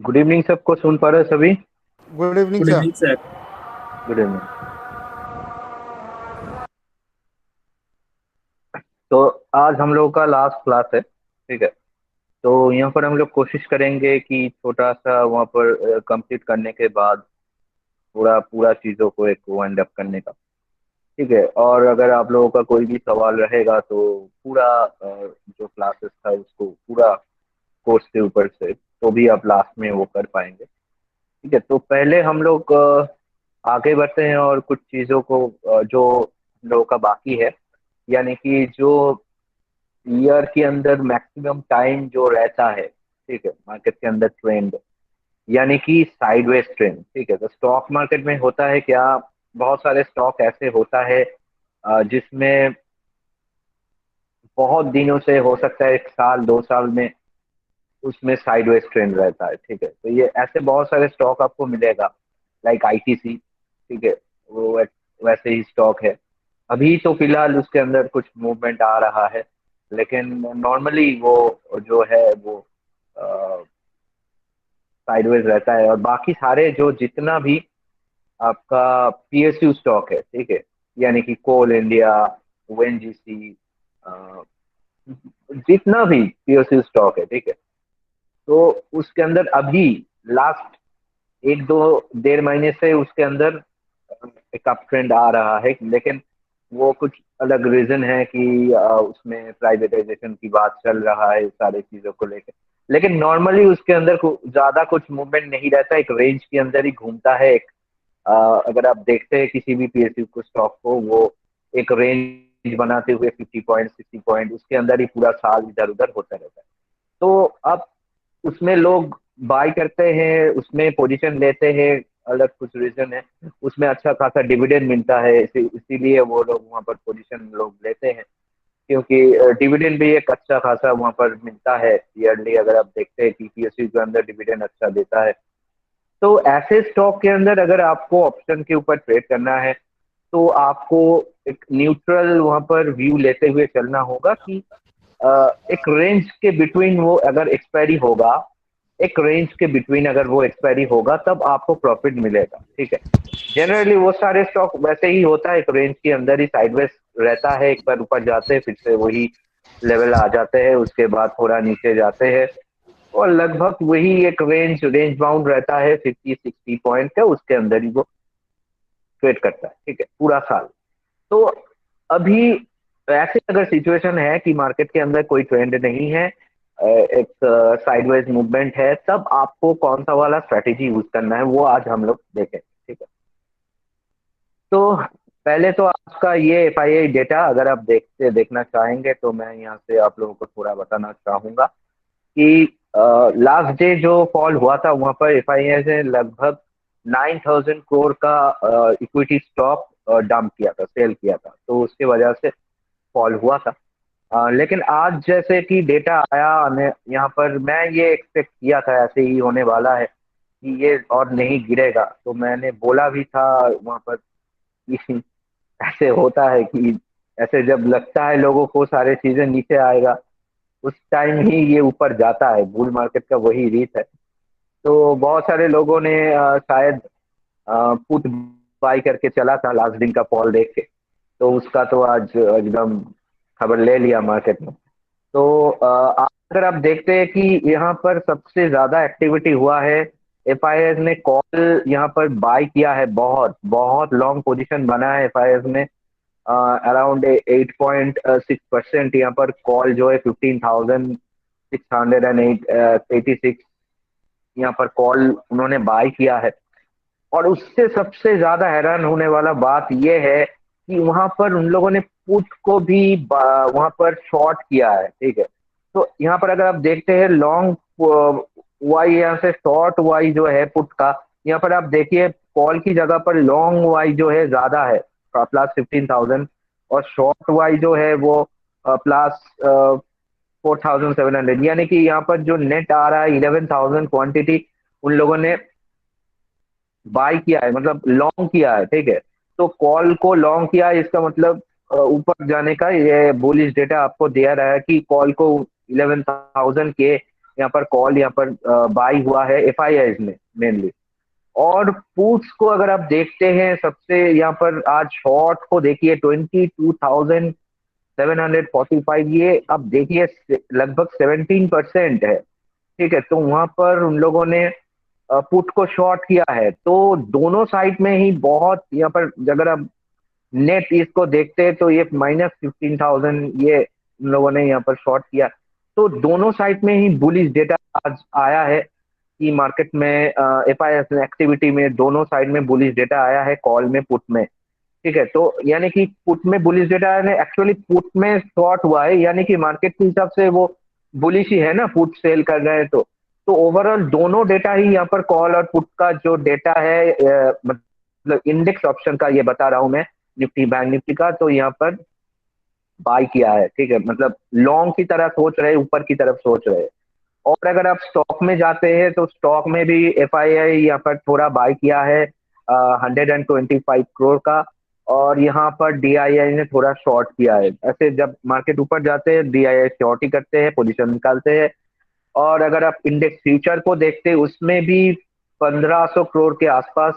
Good evening. सबको सुन पा रहे हो सभी? Good evening good sir. Evening sir. Good evening. तो आज हम लोगों का लास्ट क्लास है, ठीक है। तो यहाँ पर हम लोग कोशिश करेंगे कि छोटा सा वहाँ पर कंप्लीट करने के बाद पूरा पूरा चीज़ों को एक वाइंड अप करने का, ठीक है। और अगर आप लोगों का कोई भी सवाल रहेगा तो पूरा जो क्लासेस था उसको पूरा कोर्स के ऊपर से तो भी आप लास्ट में वो कर पाएंगे, ठीक है। तो पहले हम लोग आगे बढ़ते हैं और कुछ चीज़ों को जो हम लोगों का बाकी है, यानी कि जो ईयर के अंदर मैक्सिमम टाइम जो रहता है, ठीक है, मार्केट के अंदर ट्रेंड, यानी कि साइडवेज ट्रेंड, ठीक है। तो स्टॉक मार्केट में होता है क्या, बहुत सारे स्टॉक ऐसे होता है जिसमें बहुत दिनों से, हो सकता है 1 साल 2 साल में, उसमें साइडवेज ट्रेंड रहता है, ठीक है। तो ये ऐसे बहुत सारे स्टॉक आपको मिलेगा, लाइक आईटीसी, ठीक है। वो वैसे ही स्टॉक है। अभी तो फिलहाल उसके अंदर कुछ मूवमेंट आ रहा है, लेकिन नॉर्मली वो जो है वो साइडवेज रहता है। और बाकी सारे जो जितना भी आपका पीएसयू स्टॉक है, ठीक है, यानी कि कोल इंडिया, ओएनजीसी, जितना भी पीएसयू स्टॉक है, ठीक है। तो उसके अंदर अभी लास्ट 1 2 1.5 महीने से उसके अंदर एक अप ट्रेंड आ रहा है, लेकिन वो कुछ अलग रीजन है कि उसमें प्राइवेटाइजेशन की बात चल रहा है सारी चीजों को लेकर। लेकिन नॉर्मली उसके अंदर ज्यादा कुछ मूवमेंट नहीं रहता, एक रेंज के अंदर ही घूमता है। एक अगर आप देखते हैं किसी भी पीएसयू को स्टॉक को, वो एक रेंज बनाते हुए 50 पॉइंट 60 पॉइंट उसके अंदर ही पूरा साल इधर उधर होता रहता है। तो अब उसमें लोग बाय करते हैं, उसमें पोजीशन लेते हैं, अलग कुछ रीजन है। उसमें अच्छा खासा डिविडेंड मिलता है, इसीलिए वो लोग वहाँ पर पोजीशन लोग लेते हैं, क्योंकि डिविडेंड भी एक अच्छा खासा वहाँ पर मिलता है ईयरली। अगर आप देखते हैं कि पीएसयू के अंदर डिविडेंड अच्छा देता है, तो ऐसे स्टॉक के अंदर अगर आपको ऑप्शन के ऊपर ट्रेड करना है तो आपको एक न्यूट्रल वहाँ पर व्यू लेते हुए चलना होगा कि एक रेंज के बिटवीन वो अगर एक्सपायरी होगा, एक रेंज के बिटवीन अगर वो एक्सपायरी होगा तब आपको प्रॉफिट मिलेगा, ठीक है। जनरली वो सारे स्टॉक वैसे ही होता है, एक रेंज के अंदर ही साइडवेज रहता है, एक बार ऊपर जाते हैं फिर से वही लेवल आ जाते हैं, उसके बाद थोड़ा नीचे जाते हैं, और लगभग वही एक रेंज रेंज बाउंड रहता है 50 60 पॉइंट का, उसके अंदर ही वो ट्रेड करता है, ठीक है, पूरा साल। तो अभी ऐसे अगर सिचुएशन है कि मार्केट के अंदर कोई ट्रेंड नहीं है, एक साइडवेज मूवमेंट है, तब आपको कौन सा वाला स्ट्रेटेजी यूज करना है वो आज हम लोग देखें, ठीक है। तो पहले तो आपका ये एफआईआई डेटा अगर आप देखना चाहेंगे तो मैं यहाँ से आप लोगों को थोड़ा बताना चाहूंगा कि लास्ट डे जो फॉल हुआ था वहां पर एफआईआई ने लगभग 9,000 करोड़ का इक्विटी स्टॉक डंप किया था, सेल किया था, तो उसके वजह से फॉल हुआ था। लेकिन आज जैसे कि डेटा आया यहाँ पर, मैं ये एक्सपेक्ट किया था ऐसे ही होने वाला है कि ये और नहीं गिरेगा, तो मैंने बोला भी था वहां पर कि ऐसे होता है कि ऐसे जब लगता है लोगों को सारे चीजें नीचे आएगा, उस टाइम ही ये ऊपर जाता है। बुल मार्केट का वही रीत है। तो बहुत सारे लोगों ने शायद पुट बाई करके चला था लास्ट दिन का फॉल देख के, तो उसका तो आज एकदम खबर ले लिया मार्केट में। तो अगर आप देखते हैं कि यहाँ पर सबसे ज्यादा एक्टिविटी हुआ है, एफआईएस ने कॉल यहाँ पर बाय किया है, बहुत बहुत लॉन्ग पोजीशन बना है एफआईएस ने। अराउंड 8.6% यहाँ पर कॉल जो है 15,686 यहाँ पर कॉल उन्होंने बाय किया है। और उससे सबसे ज्यादा हैरान होने वाला बात यह है कि वहां पर उन लोगों ने पुट को भी वहां पर शॉर्ट किया है, ठीक है। तो यहाँ पर अगर आप देखते हैं लॉन्ग वाई यहाँ से शॉर्ट वाई जो है पुट का, यहाँ पर आप देखिए कॉल की जगह पर लॉन्ग वाई जो है ज्यादा है, प्लस 15,000, और शॉर्ट वाई जो है वो प्लस 4,700, यानी कि यहाँ पर जो नेट आ रहा है 11,000 क्वांटिटी उन लोगों ने बाय किया है, मतलब लॉन्ग किया है, ठीक है। तो कॉल को लॉन्ग किया है, इसका मतलब ऊपर जाने का ये बुलिश डेटा आपको दिया रहा है कि कॉल को 11,000 के यहाँ पर कॉल, यहाँ पर बाई हुआ है एफआईआईज में मेनली। और पुट्स को अगर आप देखते हैं, सबसे यहाँ पर आज शॉर्ट को देखिए 22,745, ये अब देखिए लगभग 17% है। ठीक है, तो वहां पर उन लोगों ने पुट को शॉर्ट किया है। तो दोनों साइड में ही बहुत, यहाँ पर अगर आप नेट इसको देखते हैं तो ये -15,000 ये इन लोगों ने यहाँ पर शॉर्ट किया। तो दोनों साइड में ही बुलिश डेटा आज आया है कि मार्केट में एफआईएस एक्टिविटी में दोनों साइड में बुलिश डेटा आया है, कॉल में पुट में। ठीक है, तो यानी कि पुट में बुलिश डेटा ने एक्चुअली पुट में शॉर्ट हुआ है, यानी कि मार्केट के हिसाब से वो बुलिश ही है ना, पुट सेल कर रहे हैं। तो ओवरऑल दोनों डेटा ही यहाँ पर कॉल और पुट का जो डेटा है, मतलब इंडेक्स ऑप्शन का ये बता रहा हूं मैं, निफ्टी बैंक निफ्टी का, तो यहाँ पर बाय किया है। ठीक है, मतलब लॉन्ग की तरह सोच रहे, ऊपर की तरफ सोच रहे। और अगर आप स्टॉक में जाते हैं तो स्टॉक में भी एफआईआई यहाँ पर थोड़ा बाय किया है 125 करोड़ का। और यहाँ पर डीआईआई ने थोड़ा शॉर्ट किया है। ऐसे जब मार्केट ऊपर जाते हैं डीआईआई शॉर्ट ही करते हैं, पोजीशन निकालते हैं। और अगर आप इंडेक्स फ्यूचर को देखते हैं, उसमें भी 1500 करोड़ के आसपास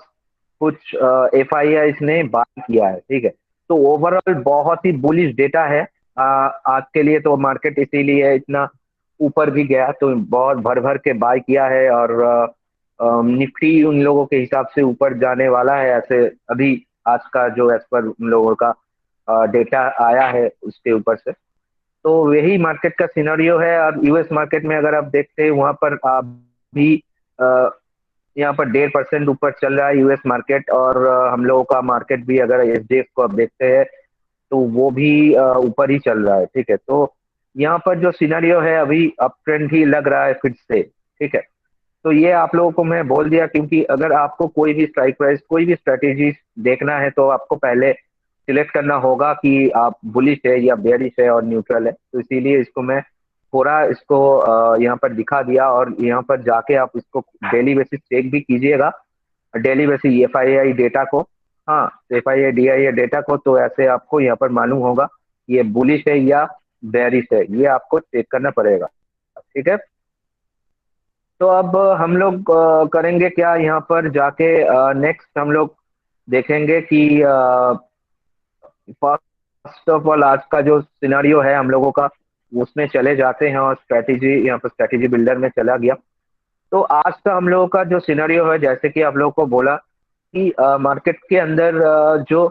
कुछ एफआईआई ने बाय किया है। ठीक है, तो ओवरऑल बहुत ही बुलिश डेटा है आज के लिए। तो मार्केट इसीलिए इतना ऊपर भी गया, तो बहुत भर भर के बाय किया है। और निफ्टी उन लोगों के हिसाब से ऊपर जाने वाला है ऐसे अभी, आज का जो एज पर उन लोगों का डेटा आया है उसके ऊपर से। तो यही मार्केट का सिनेरियो है। अब यूएस मार्केट में अगर आप देखते हैं, वहां पर आप भी अ, यहाँ पर 1.5% ऊपर चल रहा है यूएस मार्केट। और हम लोगों का मार्केट भी अगर एसडीएफ को आप देखते हैं तो वो भी ऊपर ही चल रहा है। ठीक है, तो यहाँ पर जो सिनेरियो है अभी अप ट्रेंड ही लग रहा है फिर से। ठीक है, तो ये आप लोगों को मैं बोल दिया, क्योंकि अगर आपको कोई भी स्ट्राइक प्राइस, कोई भी स्ट्रेटेजी देखना है तो आपको पहले सिलेक्ट करना होगा कि आप बुलिश है या बेयरिश है और न्यूट्रल है। तो इसीलिए इसको मैं पूरा इसको यहाँ पर दिखा दिया। और यहाँ पर जाके आप इसको डेली बेसिस चेक भी कीजिएगा, डेली बेसिस एफआईआई डेटा को। हाँ, एफआईआई डीआईआई डेटा को, तो ऐसे आपको यहाँ पर मालूम होगा ये बुलिश है या बेयरिश है, ये आपको चेक करना पड़ेगा। ठीक है, तो अब हम लोग करेंगे क्या, यहाँ पर जाके नेक्स्ट हम लोग देखेंगे कि फर्स्ट ऑफ ऑल आज का जो सिनारियो है हम लोगों का, उसमें चले जाते हैं। और स्ट्रैटेजी, यहाँ पर स्ट्रैटेजी बिल्डर में चला गया। तो आज का हम लोगों का जो सिनेरियो है, जैसे कि आप लोगों को बोला कि मार्केट के अंदर जो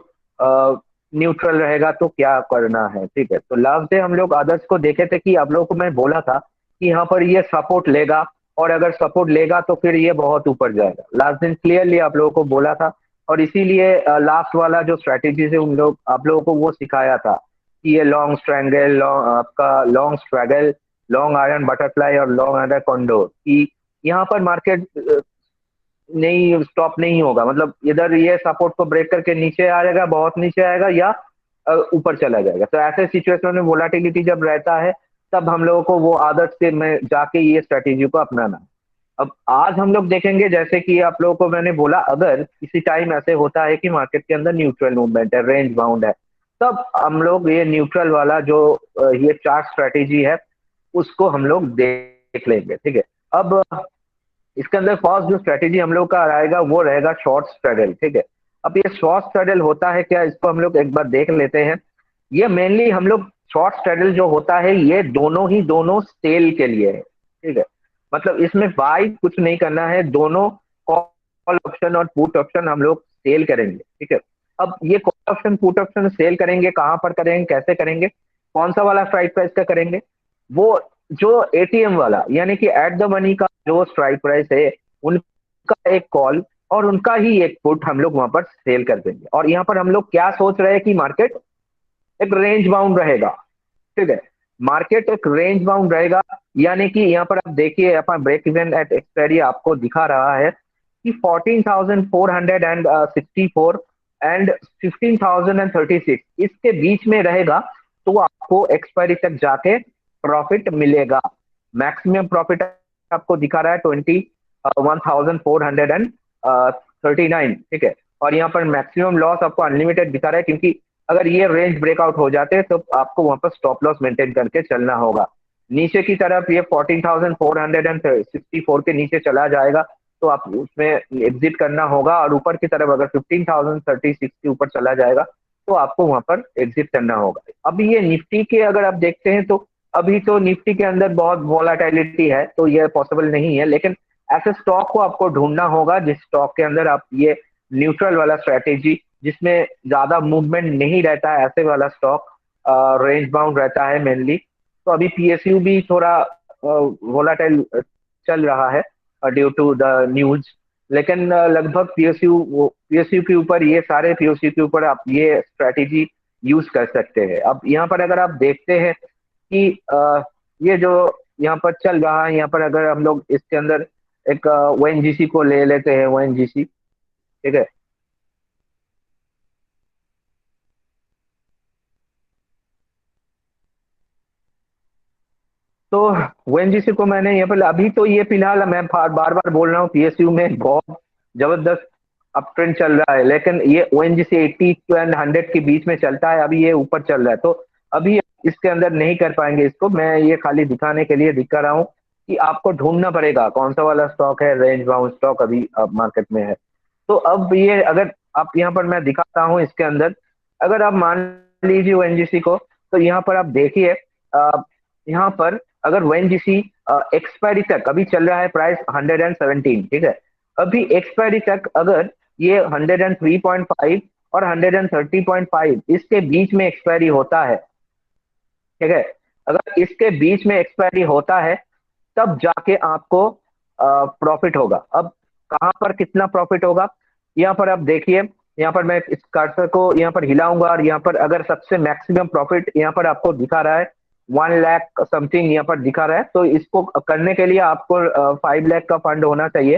न्यूट्रल रहेगा तो क्या करना है। ठीक है, तो लास्ट डे हम लोग आदर्श को देखे थे कि आप लोगों को मैं बोला था कि यहाँ पर ये सपोर्ट लेगा, और अगर सपोर्ट लेगा तो फिर ये बहुत ऊपर जाएगा। लास्ट दिन क्लियरली आप लोगों को बोला था। और इसीलिए लास्ट वाला जो स्ट्रैटेजी से उन लोग आप लोगों को वो सिखाया था कि ये लॉन्ग स्ट्रैंगल, लॉन्ग आपका long struggle, long iron butterfly और लॉन्ग आयरन कॉन्डोर, कि यहाँ पर मार्केट नहीं स्टॉप नहीं होगा। मतलब इधर ये सपोर्ट को ब्रेक करके नीचे आ जाएगा, बहुत नीचे आएगा, या ऊपर चला जाएगा। तो ऐसे सिचुएशन में वोलाटिलिटी जब रहता है, तब हम लोगों को वो आदत से में जाके ये स्ट्रेटेजी को अपनाना। अब आज हम लोग देखेंगे, जैसे कि आप लोगों को मैंने बोला, अगर किसी टाइम ऐसे होता है कि मार्केट के अंदर न्यूट्रल मूवमेंट है, रेंज बाउंड है, तब हम लोग ये न्यूट्रल वाला जो ये चार्ट स्ट्रेटेजी है उसको हम लोग देख लेंगे। ठीक है, अब इसके अंदर फर्स्ट जो स्ट्रेटेजी हम लोग का रहेगा वो रहेगा शॉर्ट स्ट्रगल। ठीक है, अब ये शॉर्ट स्ट्रगल होता है क्या, इसको हम लोग एक बार देख लेते हैं। ये मेनली हम लोग शॉर्ट स्ट्रगल जो होता है ये दोनों सेल के लिए है। ठीक है, मतलब इसमें बाय कुछ नहीं करना है, दोनों कॉल ऑप्शन और पुट ऑप्शन हम लोग सेल करेंगे। ठीक है, अब ये call option put option sell करेंगे, कहां पर करेंगे, कैसे करेंगे, कौन सा वाला स्ट्राइक प्राइस का करेंगे, वो जो एटीएम वाला, यानी कि एट द मनी का जो स्ट्राइक प्राइस है, उनका एक कॉल और उनका ही एक पुट हम लोग वहां पर सेल कर देंगे। और यहाँ पर हम लोग क्या सोच रहे हैं कि मार्केट एक रेंज बाउंड रहेगा। ठीक है, मार्केट एक रेंज बाउंड रहेगा, यानी कि यहाँ पर आप देखिए, अपना ब्रेक इवन एट एक्सपायरी आपको दिखा रहा है कि 14,464 एंड 15,036 इसके बीच में रहेगा। तो आपको एक्सपायरी तक जाके प्रॉफिट मिलेगा। मैक्सिमम प्रॉफिट आपको दिखा रहा है 21,439। ठीक है, और यहाँ पर मैक्सिमम लॉस आपको अनलिमिटेड दिखा रहा है, क्योंकि अगर ये रेंज ब्रेकआउट हो जाते हैं तो आपको वहां पर स्टॉप लॉस मेंटेन करके चलना होगा। नीचे की तरफ ये 14,464 के नीचे चला जाएगा तो आप उसमें एग्जिट करना होगा, और ऊपर की तरफ अगर 15,036 के ऊपर चला जाएगा तो आपको वहां पर एग्जिट करना होगा। अभी ये निफ्टी के अगर आप देखते हैं तो अभी तो निफ्टी के अंदर बहुत वोलाटिलिटी है तो ये पॉसिबल नहीं है, लेकिन ऐसे स्टॉक को आपको ढूंढना होगा जिस स्टॉक के अंदर आप ये न्यूट्रल वाला स्ट्रेटेजी, जिसमें ज्यादा मूवमेंट नहीं रहता है, ऐसे वाला स्टॉक रेंज बाउंड रहता है मेनली। तो अभी पीएसयू भी थोड़ा वोलाटाइल चल रहा है ड्यू टू द न्यूज, लेकिन लगभग पीएसयू के ऊपर, ये सारे पीएसयू के ऊपर आप ये स्ट्रेटेजी यूज कर सकते हैं। अब यहाँ पर अगर आप देखते हैं कि ये जो यहाँ पर चल रहा है, यहाँ पर अगर हम लोग इसके अंदर एक ओएनजीसी को ले लेते हैं, ओएनजीसी, ठीक है। तो ओएनजीसी को मैंने यहाँ पर अभी तो ये फिलहाल मैं बार बार बोल रहा हूँ पीएसयू में बहुत जबरदस्त अप ट्रेंड चल रहा है, लेकिन ये ओएनजीसी 80 एंड 100 के बीच में चलता है, अभी ये ऊपर चल रहा है तो अभी इसके अंदर नहीं कर पाएंगे इसको। मैं ये खाली दिखाने के लिए दिखा रहा हूँ कि आपको ढूंढना पड़ेगा कौन सा वाला स्टॉक है रेंज बाउंड स्टॉक अभी मार्केट में है। तो अब ये अगर आप यहाँ पर मैं दिखाता हूँ इसके अंदर, अगर आप मान लीजिए ओएनजीसी को, तो यहाँ पर आप देखिए यहाँ पर अगर ओएनजीसी एक्सपायरी तक अभी चल रहा है प्राइस 117, ठीक है। अभी एक्सपायरी तक अगर ये 103.5 और 130.5 इसके बीच में एक्सपायरी होता है, ठीक है, अगर इसके बीच में एक्सपायरी होता है तब जाके आपको प्रॉफिट होगा। अब कहां पर कितना प्रॉफिट होगा, यहाँ पर आप देखिए, यहाँ पर मैं इस कर्सर को यहाँ पर हिलाऊंगा और यहाँ पर अगर सबसे मैक्सिमम प्रॉफिट यहाँ पर आपको दिखा रहा है 1 लाख समथिंग यहाँ पर दिखा रहा है, तो इसको करने के लिए आपको 5 लाख का फंड होना चाहिए।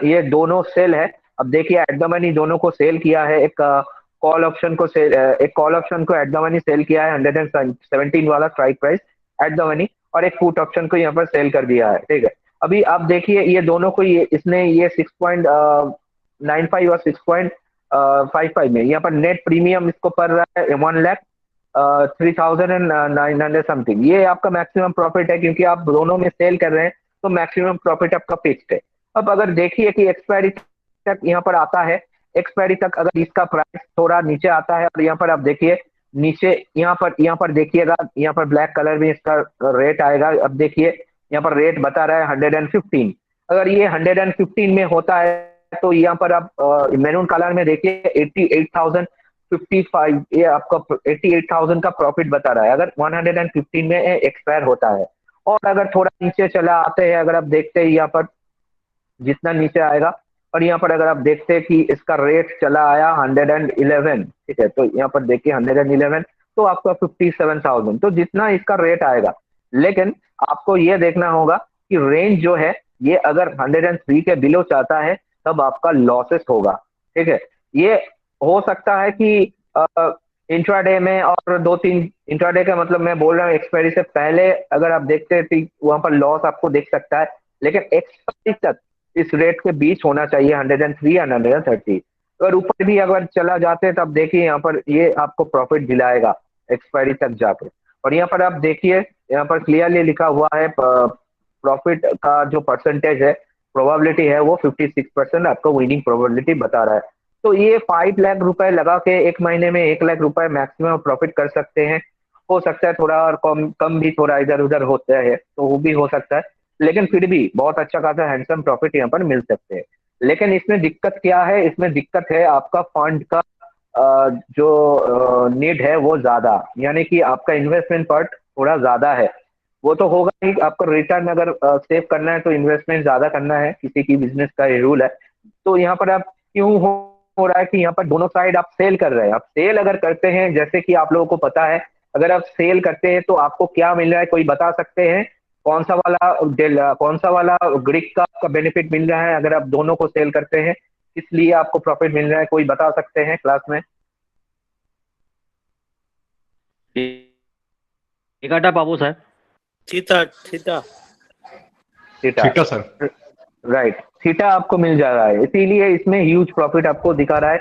ये दोनों सेल है। अब देखिए एट द मनी दोनों को सेल किया है, एक कॉल ऑप्शन को सेल, एक कॉल ऑप्शन को एट द मनी सेल किया है 117 वाला strike price at the money, और एक पुट ऑप्शन को यहाँ पर सेल कर दिया है, ठीक है। अभी आप देखिए ये दोनों को इसने ये 6.95 और 6.55 में यहाँ पर नेट प्रीमियम इसको पड़ रहा है 1,03,900 समथिंग। ये आपका मैक्सिमम प्रॉफिट है क्योंकि आप दोनों में सेल कर रहे हैं तो मैक्सिमम प्रॉफिट आपका फिक्स्ड है। अब अगर देखिए कि एक्सपायरी तक यहाँ पर आता है, एक्सपायरी तक अगर इसका प्राइस थोड़ा नीचे आता है और यहाँ पर आप देखिए नीचे यहाँ पर देखिएगा, यहाँ पर ब्लैक कलर में इसका रेट आएगा। अब देखिए यहाँ पर रेट बता रहा है 115। अगर ये 115 में होता है तो यहाँ पर आप मैरून कलर में देखिए 88,055, ये आपका 88,000 का प्रॉफिट बता रहा है अगर 115 में एक्सपायर होता है। और अगर थोड़ा नीचे चला आते हैं, अगर आप देखते हैं यहाँ पर जितना नीचे आएगा, और यहाँ पर अगर आप देखते हैं कि इसका रेट चला आया 111, ठीक है, तो यहाँ पर देखिए 111 तो आपका 57,000, तो जितना इसका रेट आएगा। लेकिन आपको ये देखना होगा कि रेंज जो है ये अगर 103 के बिलो चाहता है तब आपका लॉसेस होगा, ठीक है। ये हो सकता है कि इंट्राडे में, और 2-3 इंट्राडे का मतलब मैं बोल रहा हूँ एक्सपायरी से पहले अगर आप देखते हैं तो वहां पर लॉस आपको दिख सकता है, लेकिन एक्सपायरी तक इस रेट के बीच होना चाहिए 103 या 130। अगर ऊपर भी अगर चला जाते हैं तब देखिए यहाँ पर ये आपको प्रॉफिट दिलाएगा एक्सपायरी तक जाके। और यहाँ पर आप देखिए यहाँ पर क्लियरली लिखा हुआ है प्रॉफिट का जो परसेंटेज है, प्रोबेबिलिटी है वो 56% आपको विनिंग प्रोबेबिलिटी बता रहा है। तो ये 5 लाख रुपए लगा के एक महीने में 1 लाख रुपए मैक्सिमम प्रॉफिट कर सकते हैं। हो सकता है थोड़ा और कम कम भी थोड़ा इधर उधर होता है तो वो भी हो सकता है, लेकिन फिर भी बहुत अच्छा खासा हैंडसम प्रॉफिट यहाँ पर मिल सकते हैं। लेकिन इसमें दिक्कत क्या है, इसमें दिक्कत है आपका फंड का जो नीड है वो ज्यादा, यानी कि आपका इन्वेस्टमेंट पार्ट थोड़ा ज्यादा है। वो तो होगा ही, आपको रिटर्न अगर सेव करना है तो इन्वेस्टमेंट ज्यादा करना है, किसी की बिजनेस का ये रूल है। तो यहाँ पर आप क्यों हो रहा है कि यहाँ पर दोनों साइड आप सेल कर रहे हैं। आप सेल अगर करते हैं, जैसे कि आप लोगों को पता है, अगर आप सेल करते हैं तो आपको क्या मिल रहा है, कोई बता सकते हैं कौन सा वाला ग्रिक का आपका बेनिफिट मिल रहा है अगर आप दोनों को सेल करते हैं, इसलिए आपको प्रॉफिट मिल रहा है, कोई बता सकते हैं क्लास में? टिकाटा बाबू साहब, थीटा थीटा थीटा, ठीक है सर। राइट, थीटा आपको मिल जा रहा है, इसीलिए इसमें ह्यूज प्रॉफिट आपको दिखा रहा है।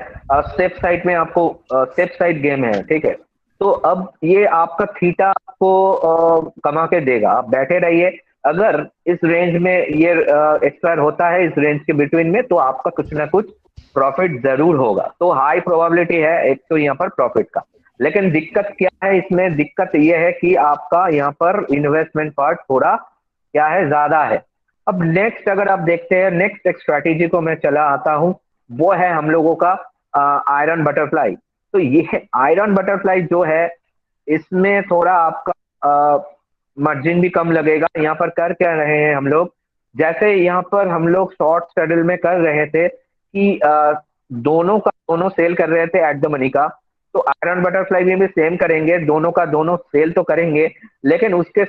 सेफ साइड में आपको सेफ साइड गेम है, ठीक है। तो अब ये आपका थीटा आपको कमा के देगा, आप बैठे रहिए। अगर इस रेंज में ये एक्सपायर होता है, इस रेंज के बिटवीन में, तो आपका कुछ ना कुछ प्रॉफिट जरूर होगा। तो हाई प्रोबेबिलिटी है एक तो यहाँ पर प्रॉफिट का। लेकिन दिक्कत क्या है इसमें? दिक्कत ये है कि आपका यहाँ पर इन्वेस्टमेंट पार्ट थोड़ा क्या है, ज्यादा है। अब नेक्स्ट अगर आप देखते हैं, नेक्स्ट एक स्ट्रैटेजी को मैं चला आता हूं, वो है हम लोगों का आयरन बटरफ्लाई। तो ये आयरन बटरफ्लाई जो है, इसमें थोड़ा आपका मार्जिन भी कम लगेगा। यहाँ पर कर क्या रहे हैं हम लोग, जैसे यहाँ पर हम लोग शॉर्ट सेटल में कर रहे थे कि दोनों का दोनों सेल कर रहे थे एट द मनी का। तो आयरन बटरफ्लाई में भी सेम करेंगे, दोनों का दोनों सेल तो करेंगे, लेकिन उसके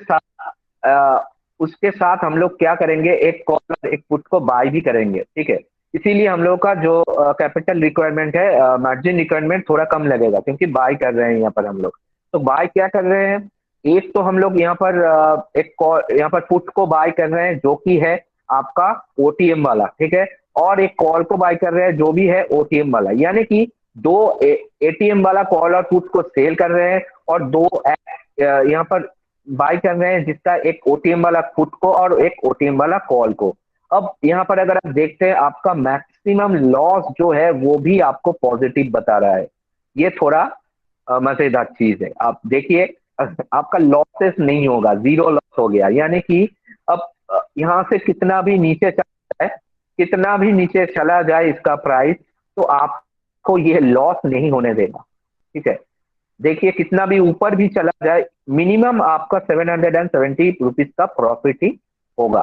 साथ हम लोग क्या करेंगे, एक कॉल और एक पुट को बाय भी करेंगे, ठीक है। इसीलिए हम लोग का जो कैपिटल रिक्वायरमेंट है, मार्जिन रिक्वायरमेंट थोड़ा कम लगेगा, क्योंकि बाय कर रहे हैं यहाँ पर हम लोग। तो बाय क्या कर रहे हैं, एक तो हम लोग यहाँ पर एक कॉल, यहाँ पर पुट को बाय कर रहे हैं जो कि है आपका ओटीएम वाला, ठीक है। और एक कॉल को बाय कर रहे हैं जो भी है ओटीएम वाला, यानी कि दो एटीएम वाला कॉल और पुट को सेल कर रहे हैं, और दो यहाँ पर बाय कर रहे हैं, जिसका एक ओटीएम वाला पुट को और एक ओटीएम वाला कॉल को। अब यहाँ पर अगर आप देखते हैं, आपका मैक्सिमम लॉस जो है वो भी आपको पॉजिटिव बता रहा है। ये थोड़ा मजेदार चीज है। आप देखिए, आपका लॉसेस नहीं होगा, जीरो लॉस हो गया, यानी कि अब यहाँ से कितना भी नीचे चला जाए, कितना भी नीचे चला जाए इसका प्राइस, तो आपको ये लॉस नहीं होने देगा, ठीक है। देखिए कितना भी ऊपर भी चला जाए, मिनिमम आपका 770 रुपीज का प्रॉफिट ही होगा।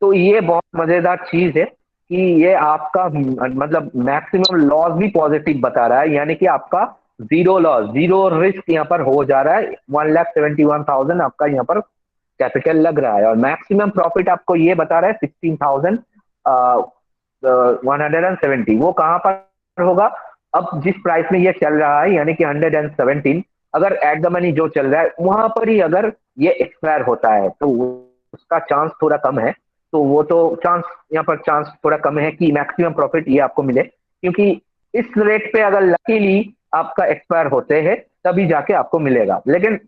तो ये बहुत मजेदार चीज है कि ये आपका मतलब मैक्सिमम लॉस भी पॉजिटिव बता रहा है, यानी कि आपका जीरो लॉस, जीरो रिस्क यहाँ पर हो जा रहा है। 1,71,000 आपका यहाँ पर कैपिटल लग रहा है, और मैक्सिमम प्रॉफिट आपको ये बता रहा है 16,170। वो कहाँ पर होगा? अब जिस प्राइस में ये चल रहा है, यानी कि 117, अगर एट द मनी जो चल रहा है वहां पर ही अगर ये एक्सपायर होता है, तो उसका चांस थोड़ा कम है। तो वो तो चांस, यहाँ पर चांस थोड़ा कम है कि मैक्सिमम प्रॉफिट ये आपको मिले, क्योंकि इस रेट पे अगर लकीली आपका एक्सपायर होते हैं तभी जाके आपको मिलेगा। लेकिन